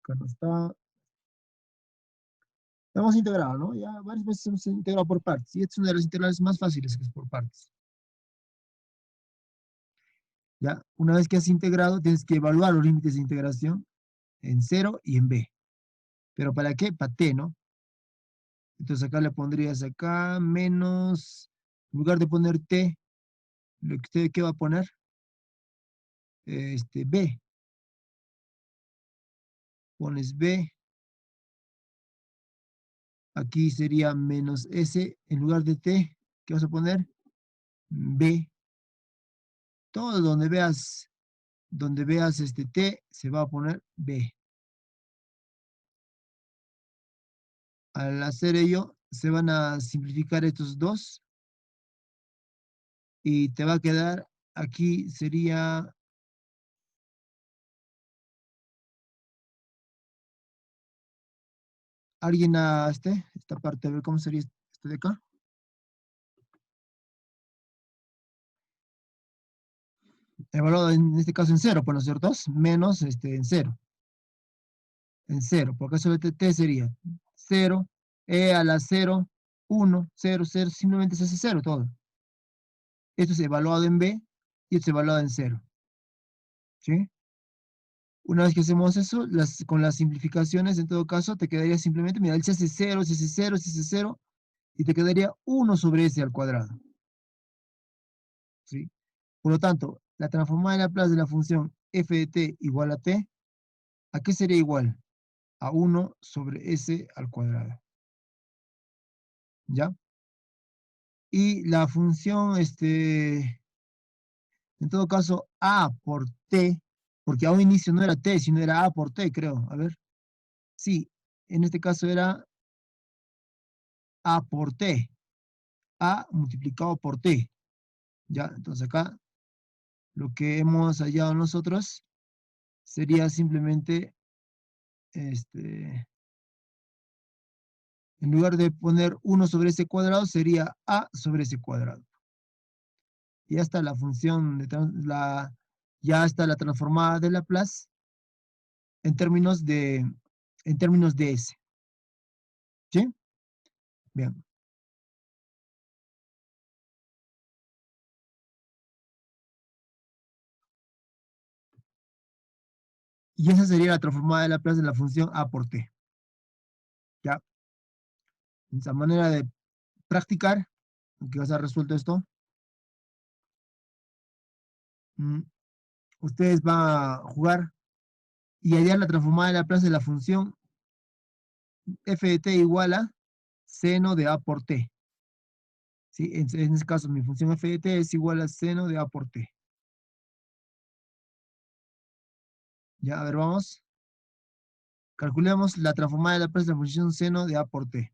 Acá no está. Hemos integrado, ¿no? Ya varias veces hemos integrado por partes. Y esta es una de las integrales más fáciles, que es por partes. Ya, una vez que has integrado, tienes que evaluar los límites de integración en 0 y en b. ¿Pero para qué? Para t, ¿no? Entonces acá le pondrías acá menos, en lugar de poner t, lo que usted, ¿qué va a poner? B. Pones b. Aquí sería menos s, en lugar de t, ¿qué vas a poner? B. Todo donde veas t, se va a poner b. Al hacer ello, se van a simplificar estos dos y te va a quedar, aquí sería, alguien a esta parte, a ver cómo sería este de acá. Evaluado en este caso en cero, pues, ¿no es cierto? Menos en cero. En cero, porque eso de t sería cero, e a la cero, 1, 0, 0, simplemente se hace cero todo. Esto es evaluado en b y esto es evaluado en cero. ¿Sí? Una vez que hacemos eso, con las simplificaciones, en todo caso, te quedaría simplemente, mira, el se hace 0, se hace 0, se hace 0, y te quedaría 1 sobre s al cuadrado. ¿Sí? Por lo tanto, la transformada de Laplace de la función f de t igual a t, ¿a qué sería igual? A 1 sobre s al cuadrado. ¿Ya? Y la función, en todo caso, a por t, porque a un inicio no era t, sino era a por t, creo. A ver. Sí, en este caso era a por t. A multiplicado por T. ¿Ya? Entonces acá lo que hemos hallado nosotros sería simplemente, en lugar de poner 1 sobre ese cuadrado, sería A sobre ese cuadrado. Ya está la función, ya está la transformada de Laplace en términos de S. ¿Sí? Bien. Y esa sería la transformada de Laplace de la función A por T. ¿Ya? Esa manera de practicar, que ya se ha resuelto esto, ustedes van a jugar y hallar la transformada de Laplace de la función f de t igual a seno de A por T. ¿Sí? En este caso, mi función f de t es igual a seno de A por T. Ya, a ver, vamos. Calculemos la transformada de Laplace de la función seno de A por T.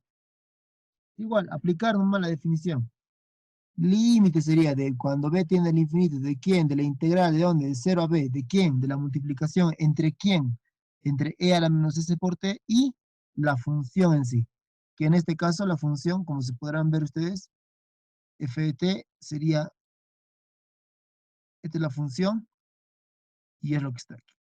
Igual, aplicar nomás la definición. Límite sería de cuando b tiende al infinito, ¿de quién? De la integral, ¿de dónde? De 0 a b, ¿de quién? De la multiplicación, ¿entre quién? Entre e a la menos s por t y la función en sí. Que en este caso la función, como se podrán ver ustedes, f de t sería, esta es la función y es lo que está aquí.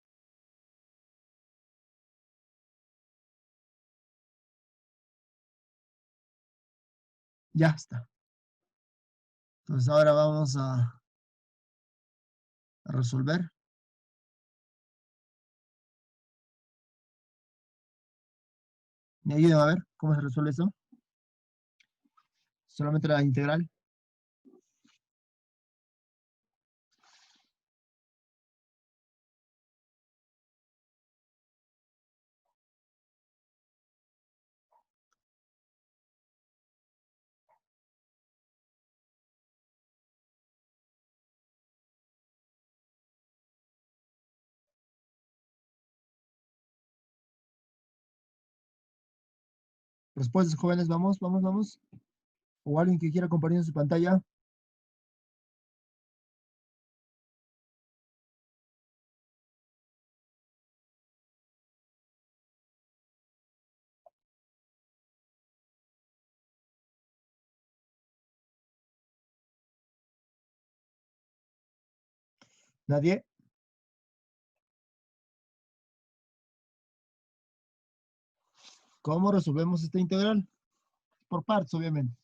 Ya está. Entonces ahora vamos a resolver. ¿Me ayudan a ver cómo se resuelve eso? Solamente la integral. Respuestas, jóvenes, vamos, vamos, vamos. O alguien que quiera compartir su pantalla. ¿Nadie? ¿Cómo resolvemos esta integral? Por partes, obviamente.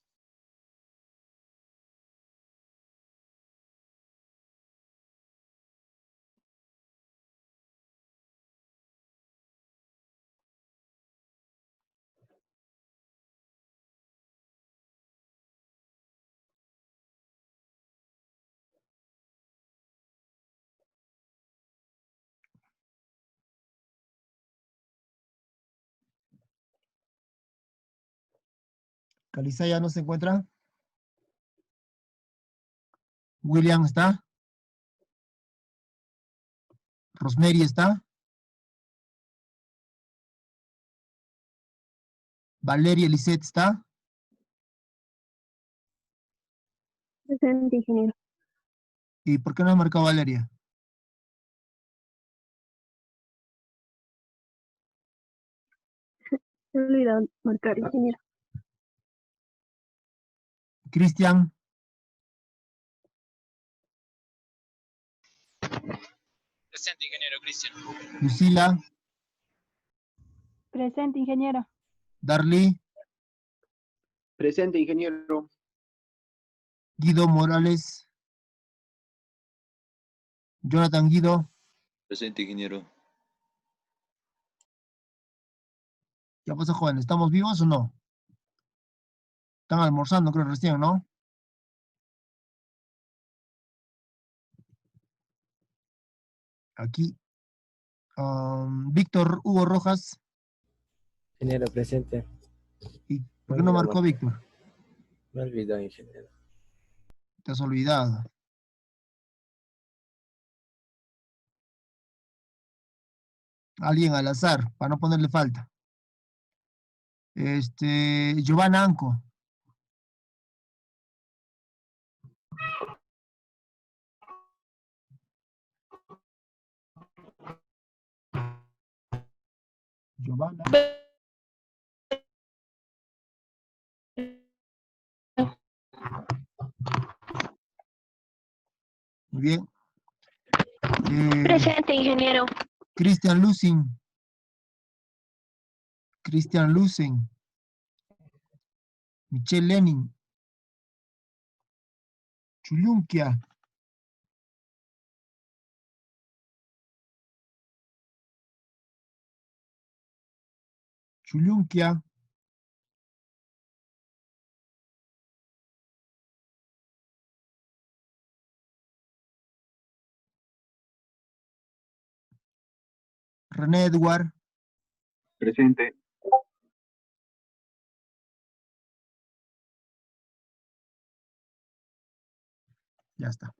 Calizaya no se encuentra. William está. Rosemary está. Valeria Lisette está. Presente, ingeniero. ¿Y por qué no ha marcado Valeria? Se me olvidó marcar, ingeniero. Cristian. Presente, ingeniero Cristian. Lucila. Presente, ingeniero. Darly. Presente, ingeniero. Guido Morales. Jonathan Guido. Presente, ingeniero. ¿Qué pasa, jóvenes? ¿Estamos vivos o no? Están almorzando, creo, recién, ¿no? Aquí. Víctor Hugo Rojas. Ingeniero presente. ¿Y por Me qué no olvidó marcó marcar. Víctor? Me olvidó, ingeniero. Te has olvidado. Alguien al azar, para no ponerle falta. Giovanna Anco. Giovanna. Muy bien. Presente, ingeniero. Christian Lucing. Christian Lucen. Michelle Lenin. Chulunquia. Chulunquia. René Edward. Presente. Ya está.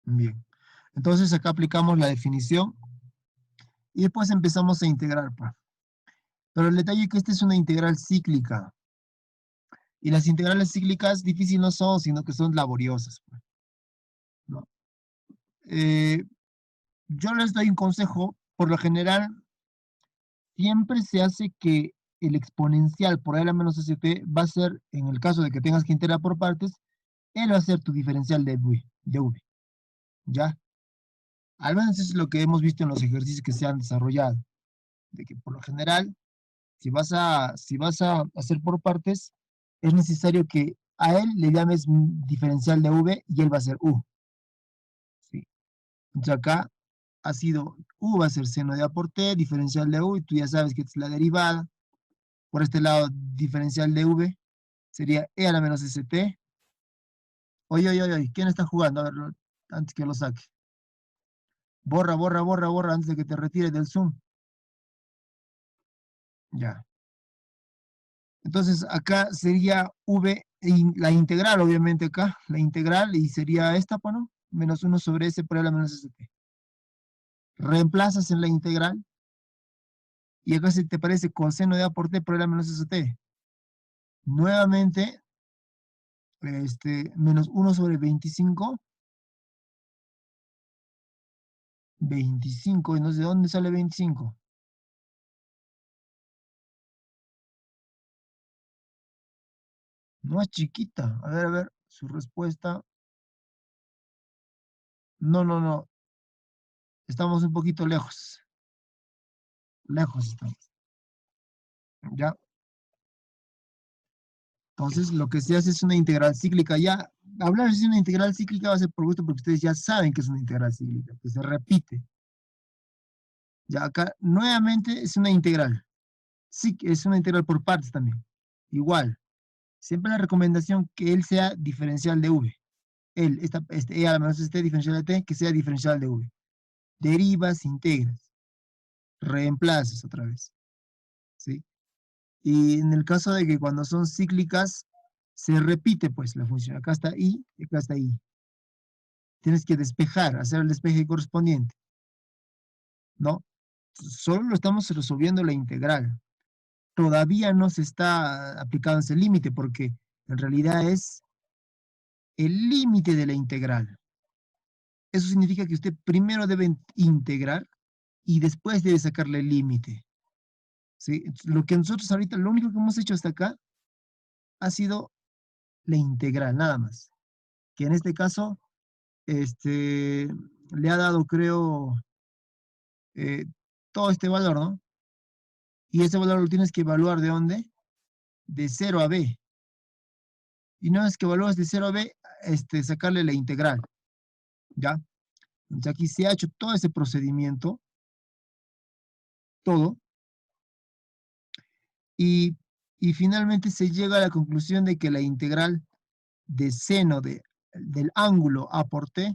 Bien. Entonces acá aplicamos la definición y después empezamos a integrar, pues. Pero el detalle es que esta es una integral cíclica. Y las integrales cíclicas difíciles no son, sino que son laboriosas, pues, ¿no? Yo les doy un consejo. Por lo general, siempre se hace que el exponencial por L menos ST va a ser, en el caso de que tengas que integrar por partes, él va a ser tu diferencial de V. ¿Ya? Al menos eso es lo que hemos visto en los ejercicios que se han desarrollado. De que por lo general, si vas a hacer por partes, es necesario que a él le llames diferencial de V y él va a ser U. ¿Sí? Entonces acá ha sido U va a ser seno de A por T, diferencial de U, y tú ya sabes que es la derivada. Por este lado, diferencial de V sería E a la menos ST. Oye, ¿quién está jugando? A ver, antes que lo saque. Borra antes de que te retires del Zoom. Ya. Entonces acá sería V, la integral obviamente acá, la integral, y sería esta, pues, ¿no? Menos 1 sobre S por L a menos ST. Reemplazas en la integral, y acá se te parece coseno de A por T por L a menos ST. Nuevamente, menos 1 sobre 25. 25, y no sé de dónde sale 25. No es chiquita. A ver, su respuesta. No. Estamos un poquito lejos. Lejos estamos. ¿Ya? Entonces, lo que se hace es una integral cíclica. Ya, hablar de una integral cíclica va a ser por gusto porque ustedes ya saben que es una integral cíclica, que se repite. Ya, acá, nuevamente, es una integral. Sí, es una integral por partes también. Igual. Siempre la recomendación que él sea diferencial de V. E a la menos este diferencial de T, que sea diferencial de V. Derivas, integras. Reemplazas otra vez. ¿Sí? Y en el caso de que cuando son cíclicas, se repite pues la función. Acá está I, acá está I. Tienes que despejar, hacer el despeje correspondiente. ¿No? Solo lo estamos resolviendo la integral. Todavía no se está aplicando ese límite porque en realidad es el límite de la integral. Eso significa que usted primero debe integrar y después debe sacarle el límite. ¿Sí? Lo que nosotros ahorita, lo único que hemos hecho hasta acá ha sido la integral, nada más. Que en este caso, le ha dado, creo, todo este valor, ¿no? Y ese valor lo tienes que evaluar ¿de dónde? De 0 a b. Y una vez que evalúas de 0 a b, sacarle la integral. ¿Ya? Entonces aquí se ha hecho todo ese procedimiento, todo, y finalmente se llega a la conclusión de que la integral de seno del ángulo A por T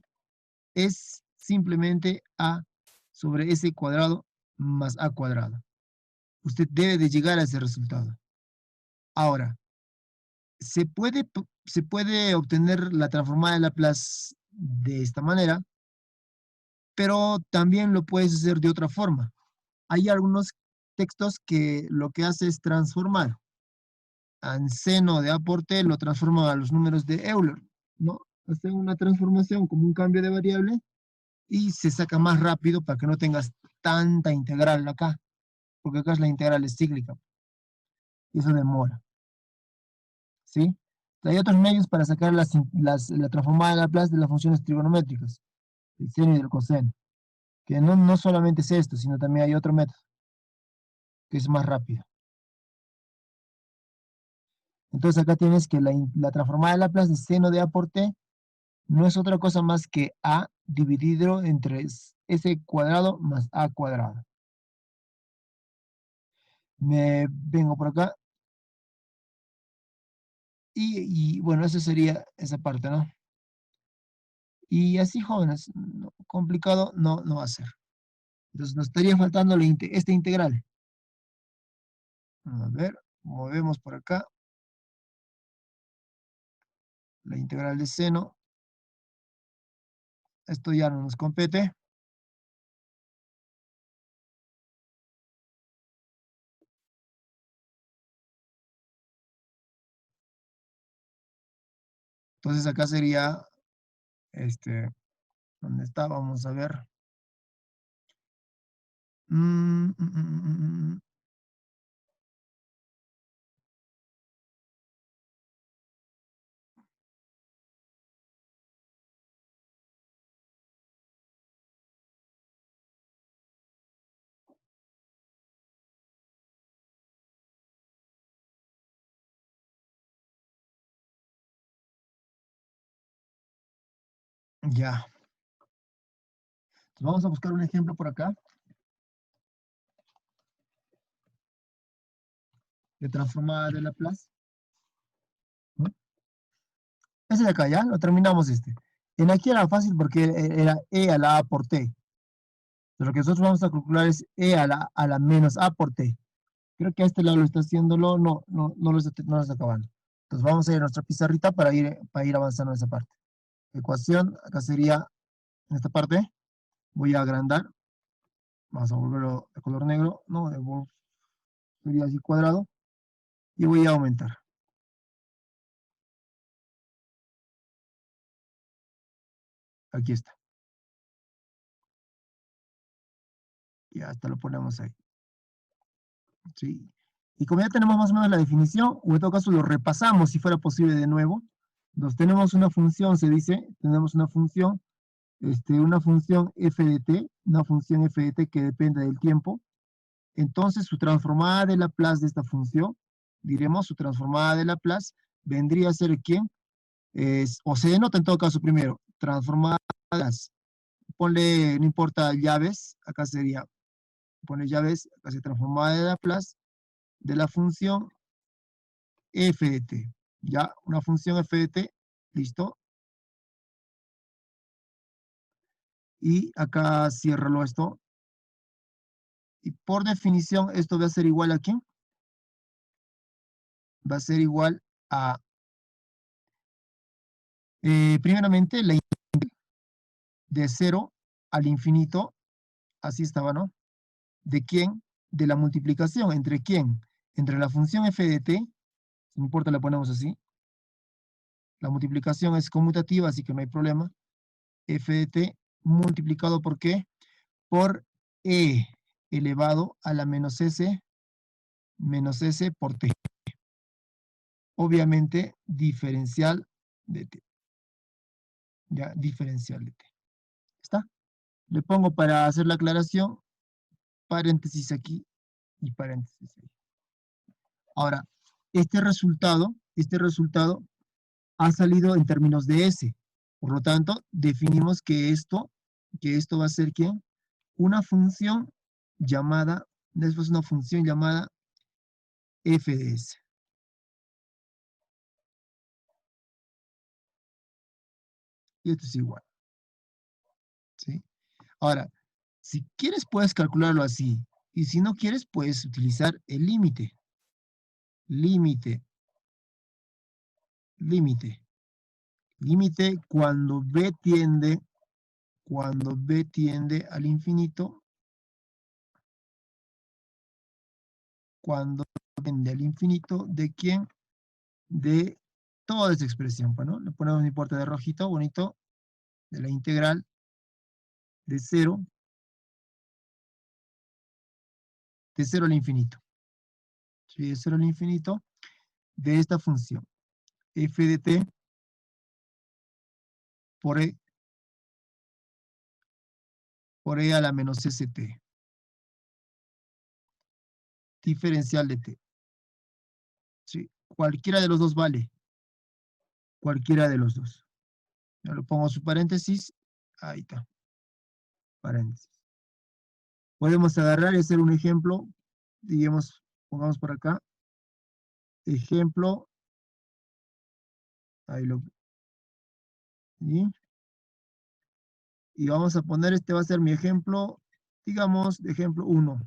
es simplemente A sobre S cuadrado más A cuadrado. Usted debe de llegar a ese resultado. Ahora, se puede obtener la transformada de Laplace de esta manera, pero también lo puedes hacer de otra forma. Hay algunos textos que lo que hace es transformar al seno de A por T, lo transforma a los números de Euler, ¿no? Hace una transformación como un cambio de variable y se saca más rápido para que no tengas tanta integral acá, porque acá es la integral es cíclica. Y eso demora, ¿sí? Hay otros medios para sacar la transformada de Laplace de las funciones trigonométricas, el seno y el coseno, que no solamente es esto, sino también hay otro método, que es más rápido. Entonces acá tienes que la transformada de Laplace de seno de A por T no es otra cosa más que A dividido entre S cuadrado más A cuadrado. Me vengo por acá. Y bueno, eso sería esa parte, ¿no? Y así, jóvenes, complicado no va a ser. Entonces nos estaría faltando esta integral. A ver, movemos por acá. La integral de seno. Esto ya no nos compete. Entonces acá sería, ¿dónde está? Vamos a ver. Ya. Entonces vamos a buscar un ejemplo por acá. De transformada de Laplace. ¿No? Ese de acá, ¿ya? Lo terminamos este. En aquí era fácil porque era E a la A por T. Lo que nosotros vamos a calcular es E a la menos A por T. Creo que a este lado lo está haciéndolo, no lo está acabando. Entonces vamos a ir a nuestra pizarrita para ir avanzando en esa parte. Ecuación, acá sería en esta parte. Voy a agrandar. Vamos a volverlo de color negro. No, sería así cuadrado. Y voy a aumentar. Aquí está. Y hasta lo ponemos ahí. ¿Sí? Y como ya tenemos más o menos la definición, o en todo caso lo repasamos si fuera posible de nuevo. Entonces tenemos una función, se dice, tenemos una función f de t, una función f de t que depende del tiempo. Entonces su transformada de Laplace de esta función, diremos su transformada de Laplace, vendría a ser ¿quién? O se denota en todo caso primero, transformada de Laplace. Ponle, no importa, llaves, acá sería, pone llaves, acá se transformada de Laplace de la función f de t. Ya, una función f de t, listo. Y acá ciérralo esto. Y por definición, esto va a ser igual a ¿quién? Va a ser igual a, primeramente, la integral de 0 al infinito, así estaba, ¿no? ¿De quién? De la multiplicación, ¿entre quién? Entre la función f de t, no importa, la ponemos así. La multiplicación es conmutativa, así que no hay problema. F de t multiplicado por ¿qué? Por e elevado a la menos s por t. Obviamente, diferencial de t. Ya, diferencial de t. ¿Está? Le pongo para hacer la aclaración, paréntesis aquí y paréntesis ahí. Ahora, este resultado ha salido en términos de S. Por lo tanto, definimos que esto va a ser ¿qué? Una función llamada, después una función llamada f de S. Y esto es igual. ¿Sí? Ahora, si quieres puedes calcularlo así. Y si no quieres, puedes utilizar el límite. Límite. Límite. Límite cuando b tiende al infinito, cuando tiende al infinito, ¿de quién? De toda esa expresión, pues, ¿no? Le ponemos un importe de rojito, bonito, de la integral de 0 al infinito. ¿Sí? De 0 al infinito de esta función. F de t por e a la menos st. Diferencial de t. ¿Sí? Cualquiera de los dos vale. Cualquiera de los dos. Yo le pongo su paréntesis. Ahí está. Paréntesis. Podemos agarrar y hacer un ejemplo. Digamos, pongamos por acá. Ejemplo. Ahí lo. ¿Sí? Y vamos a poner, este va a ser mi ejemplo, digamos, de ejemplo 1.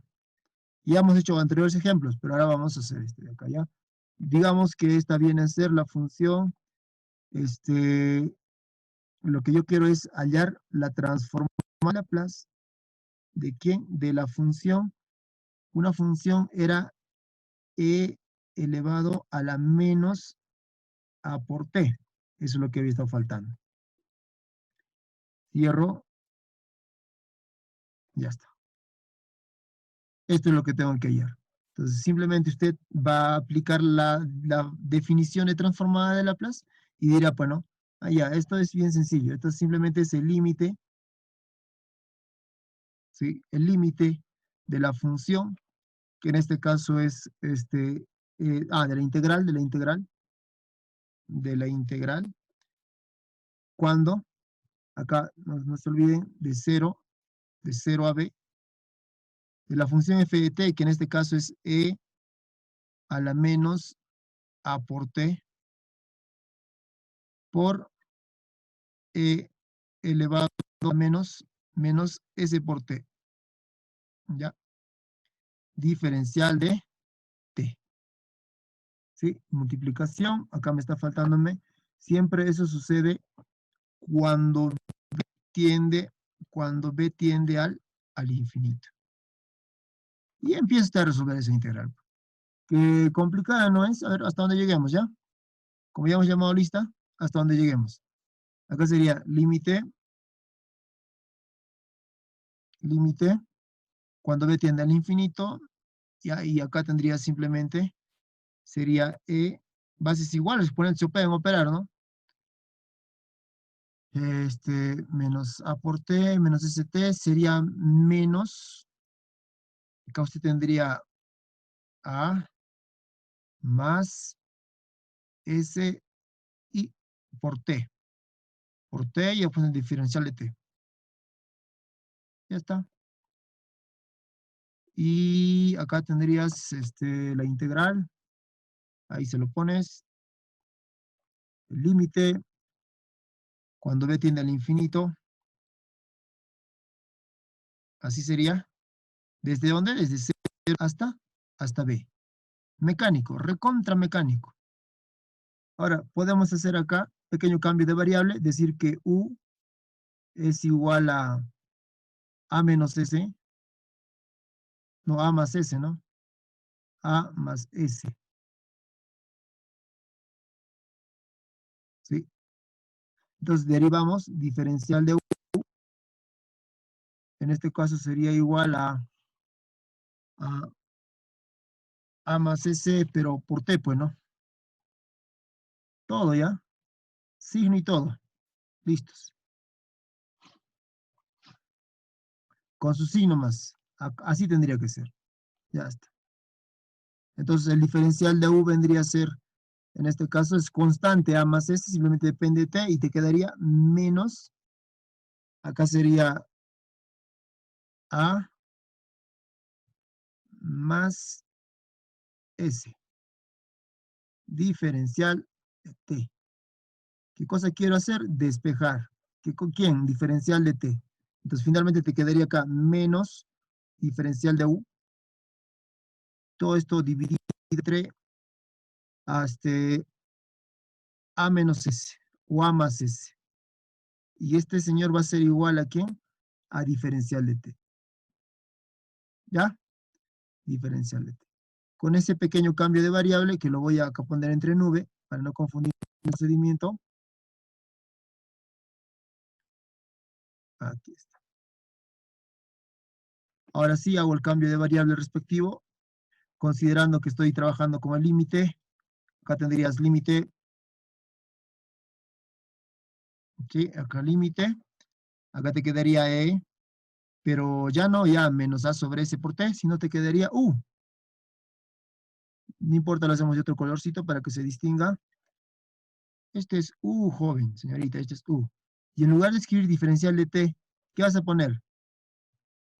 Ya hemos hecho anteriores ejemplos, pero ahora vamos a hacer este de acá, ¿ya? Digamos que esta viene a ser la función, lo que yo quiero es hallar la transformación de Laplace. ¿De quién? De la función. Una función era e elevado a la menos a por t. Eso es lo que había estado faltando. Cierro. Ya está. Esto es lo que tengo que hallar. Entonces, simplemente usted va a aplicar la definición de transformada de Laplace y dirá, bueno, ya, esto es bien sencillo. Esto simplemente es el límite, ¿sí? El límite de la función, que en este caso es, de la integral, cuando, acá no se olviden, de 0 a b, de la función f de t, que en este caso es e a la menos a por t, por e elevado a menos s por t. ¿Ya? Diferencial de t. ¿Sí? Multiplicación, acá me está faltándome. Siempre eso sucede cuando b tiende al infinito. Y empieza usted a resolver esa integral. Que complicada no es. A ver, hasta dónde lleguemos, ¿ya? Como ya hemos llamado lista, hasta dónde lleguemos. Acá sería límite, cuando b tiende al infinito, y acá tendría simplemente, sería bases iguales, se pueden operar, ¿no? Menos a por t, menos st, sería menos, acá usted tendría a más s y por t y después el diferencial de t. Ya está. Y acá tendrías la integral, ahí se lo pones, el límite, cuando b tiende al infinito, así sería, ¿desde dónde? Desde 0 hasta b. Mecánico, recontra mecánico. Ahora, podemos hacer acá, pequeño cambio de variable, decir que u es igual a menos s, no, a más s, ¿no? A más s. ¿Sí? Entonces derivamos diferencial de u, en este caso sería igual a más s, pero por t, pues, ¿no? Todo ya, signo y todo, listos. Con su signo más, así tendría que ser, ya está. Entonces el diferencial de u vendría a ser, en este caso es constante a más s, simplemente depende de t, y te quedaría menos, acá sería a más s, diferencial de t. ¿Qué cosa quiero hacer? Despejar. ¿Con quién? Diferencial de t. Entonces finalmente te quedaría acá menos diferencial de u. Todo esto dividido entre hasta a menos s o a más s. Y este señor va a ser igual a ¿quién? A diferencial de t. ¿Ya? Diferencial de t. con ese pequeño cambio de variable que lo voy a acá poner entre nube para no confundir el procedimiento. Aquí está. Ahora sí hago el cambio de variable respectivo, considerando que estoy trabajando con el límite. Acá tendrías límite. ¿Sí? Acá límite. Acá te quedaría E, pero ya no, ya menos A sobre S por T, sino te quedaría U. No importa, lo hacemos de otro colorcito para que se distinga. Este es U, joven, señorita, este es U. Y en lugar de escribir diferencial de T, ¿qué vas a poner?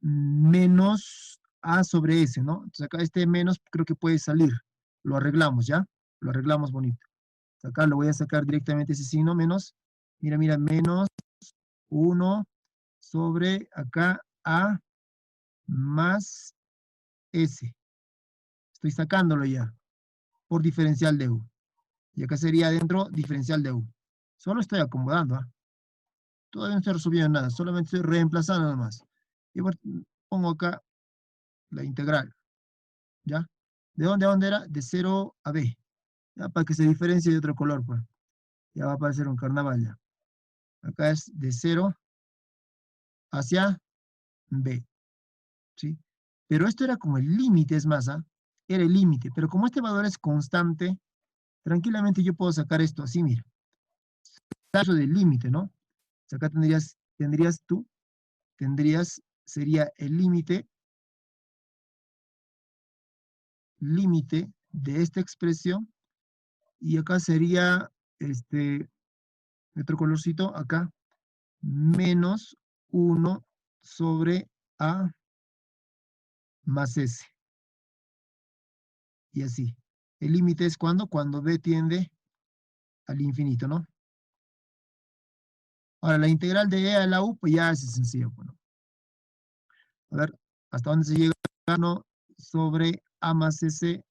Menos A sobre S, ¿no? Entonces acá este menos creo que puede salir. Lo arreglamos, ¿ya? Lo arreglamos bonito. Acá lo voy a sacar directamente ese signo, menos. Mira, mira, menos 1 sobre acá A más S. Estoy sacándolo ya por diferencial de U. Y acá sería adentro diferencial de U. Solo estoy acomodando, ¿ah? Todavía no estoy resolviendo nada, solamente estoy reemplazando nada más. Y pongo acá la integral, ¿ya? ¿De dónde a dónde era? De 0 a B. Ya, para que se diferencie de otro color, pues. Ya va a aparecer un carnaval ya. Acá es de 0 hacia B, ¿sí? Pero esto era como el límite, es más, ¿ah? Era el límite, pero como este valor es constante, tranquilamente yo puedo sacar esto así, mira. Caso del límite, ¿no? O sea, acá sería el límite de esta expresión, y acá sería, otro colorcito, acá, menos 1 sobre A más S. Y así. El límite es cuando B tiende al infinito, ¿no? Ahora, la integral de E a la U, pues ya es sencillo. Bueno. A ver, ¿hasta dónde se llega? 1 sobre A más S.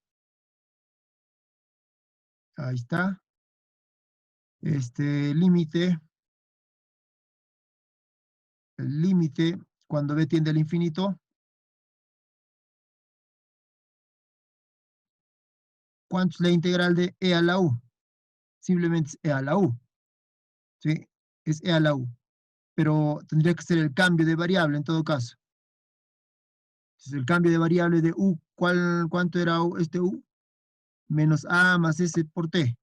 Ahí está. Límite. El límite, cuando B tiende al infinito. ¿Cuánto es la integral de E a la U? Simplemente es E a la U. ¿Sí? Es E a la U. Pero tendría que ser el cambio de variable en todo caso. Entonces el cambio de variable de U, ¿cuánto era este U? Menos A más S por T.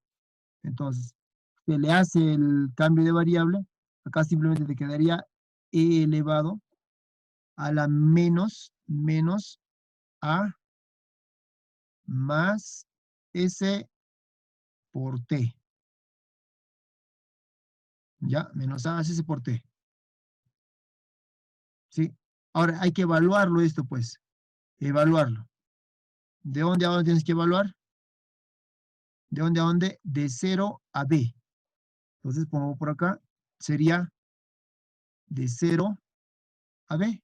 Entonces, se le hace el cambio de variable, acá simplemente te quedaría E elevado a la menos A más S por T. ¿Ya? Menos A más S por T. ¿Sí? Ahora hay que evaluarlo esto, pues. Evaluarlo. ¿De dónde a dónde tienes que evaluar? ¿De dónde a dónde? De 0 a B. Entonces pongo por acá, sería de 0 a B.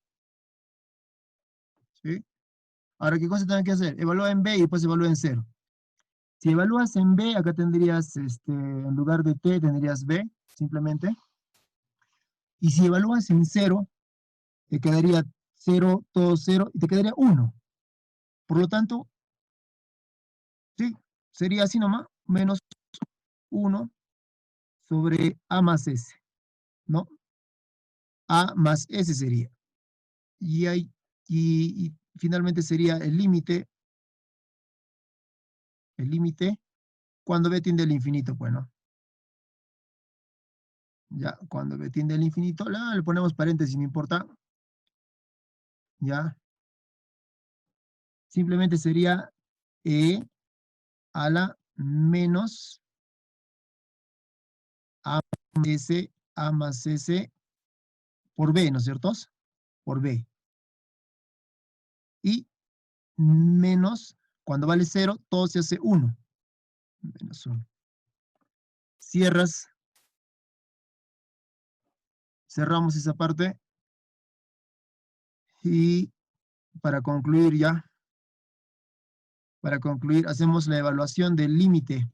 ¿Sí? Ahora, ¿qué cosa tengo que hacer? Evalúa en B y después evalúa en 0. Si evalúas en B, acá tendrías, en lugar de T, tendrías B, simplemente. Y si evalúas en 0, te quedaría 0, todo 0, y te quedaría 1. Por lo tanto, sí, sería así nomás, menos 1 sobre A más S, ¿no? A más S sería. Y finalmente sería el límite cuando B tiende al infinito, pues, ¿no? Ya, cuando B tiende al infinito, le ponemos paréntesis, no importa. Ya. Simplemente sería E a la menos A más S por B, ¿no es cierto? Por B. Y menos, cuando vale 0, todo se hace 1. Menos 1. Cierras. Cerramos esa parte. Y para concluir ya, hacemos la evaluación del límite.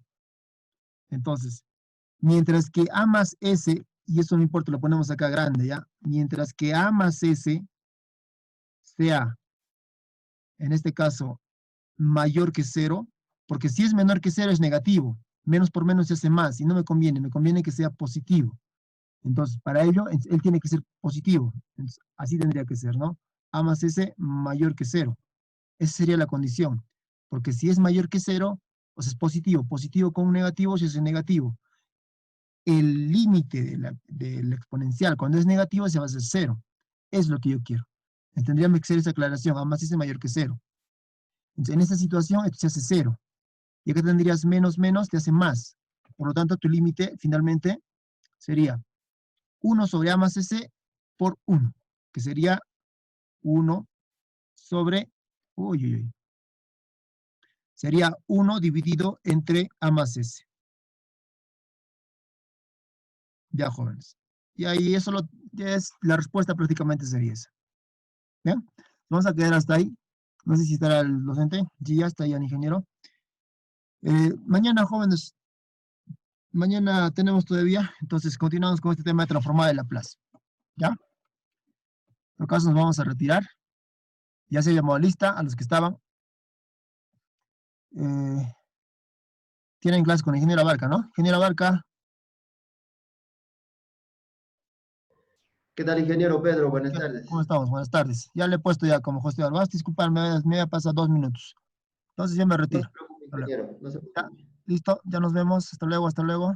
Entonces, mientras que A más S, y eso no importa, lo ponemos acá grande, ¿ya? Mientras que A más S sea, en este caso, mayor que 0, porque si es menor que 0 es negativo. Menos por menos se hace más y no me conviene que sea positivo. Entonces, para ello, él tiene que ser positivo. Entonces, así tendría que ser, ¿no? A más S mayor que 0. Esa sería la condición. Porque si es mayor que 0, pues es positivo. Positivo con un negativo, si es negativo. El límite de la exponencial, cuando es negativo, se va a hacer 0. Es lo que yo quiero. Tendríamos que hacer esa aclaración. A más S mayor que 0. Entonces, en esta situación, esto se hace 0. Y acá tendrías menos, te hace más. Por lo tanto, tu límite finalmente sería 1 sobre A más S por 1, que sería 1 sobre, sería 1 dividido entre A más S. Ya, jóvenes. Y ahí eso ya es, la respuesta prácticamente sería esa. ¿Bien? Vamos a quedar hasta ahí. No sé si estará el docente. Sí, ya está ahí el ingeniero. Mañana, jóvenes, mañana tenemos todavía, entonces continuamos con este tema de transformada de Laplace. ¿Ya? En todo caso, nos vamos a retirar. Ya se llamó a lista a los que estaban. Tienen clase con el ingeniero Abarca, ¿no? Ingeniero Abarca. ¿Qué tal, ingeniero Pedro? Buenas ¿Qué- tardes. ¿Cómo estamos? Buenas tardes. Ya le he puesto ya como José Alba. Disculparme, me ha pasado 2 minutos. Entonces ya me No retiro. se preocupe, Hasta luego. ingeniero, no se Ya, preocupe. listo, ya nos vemos. Hasta luego, hasta luego.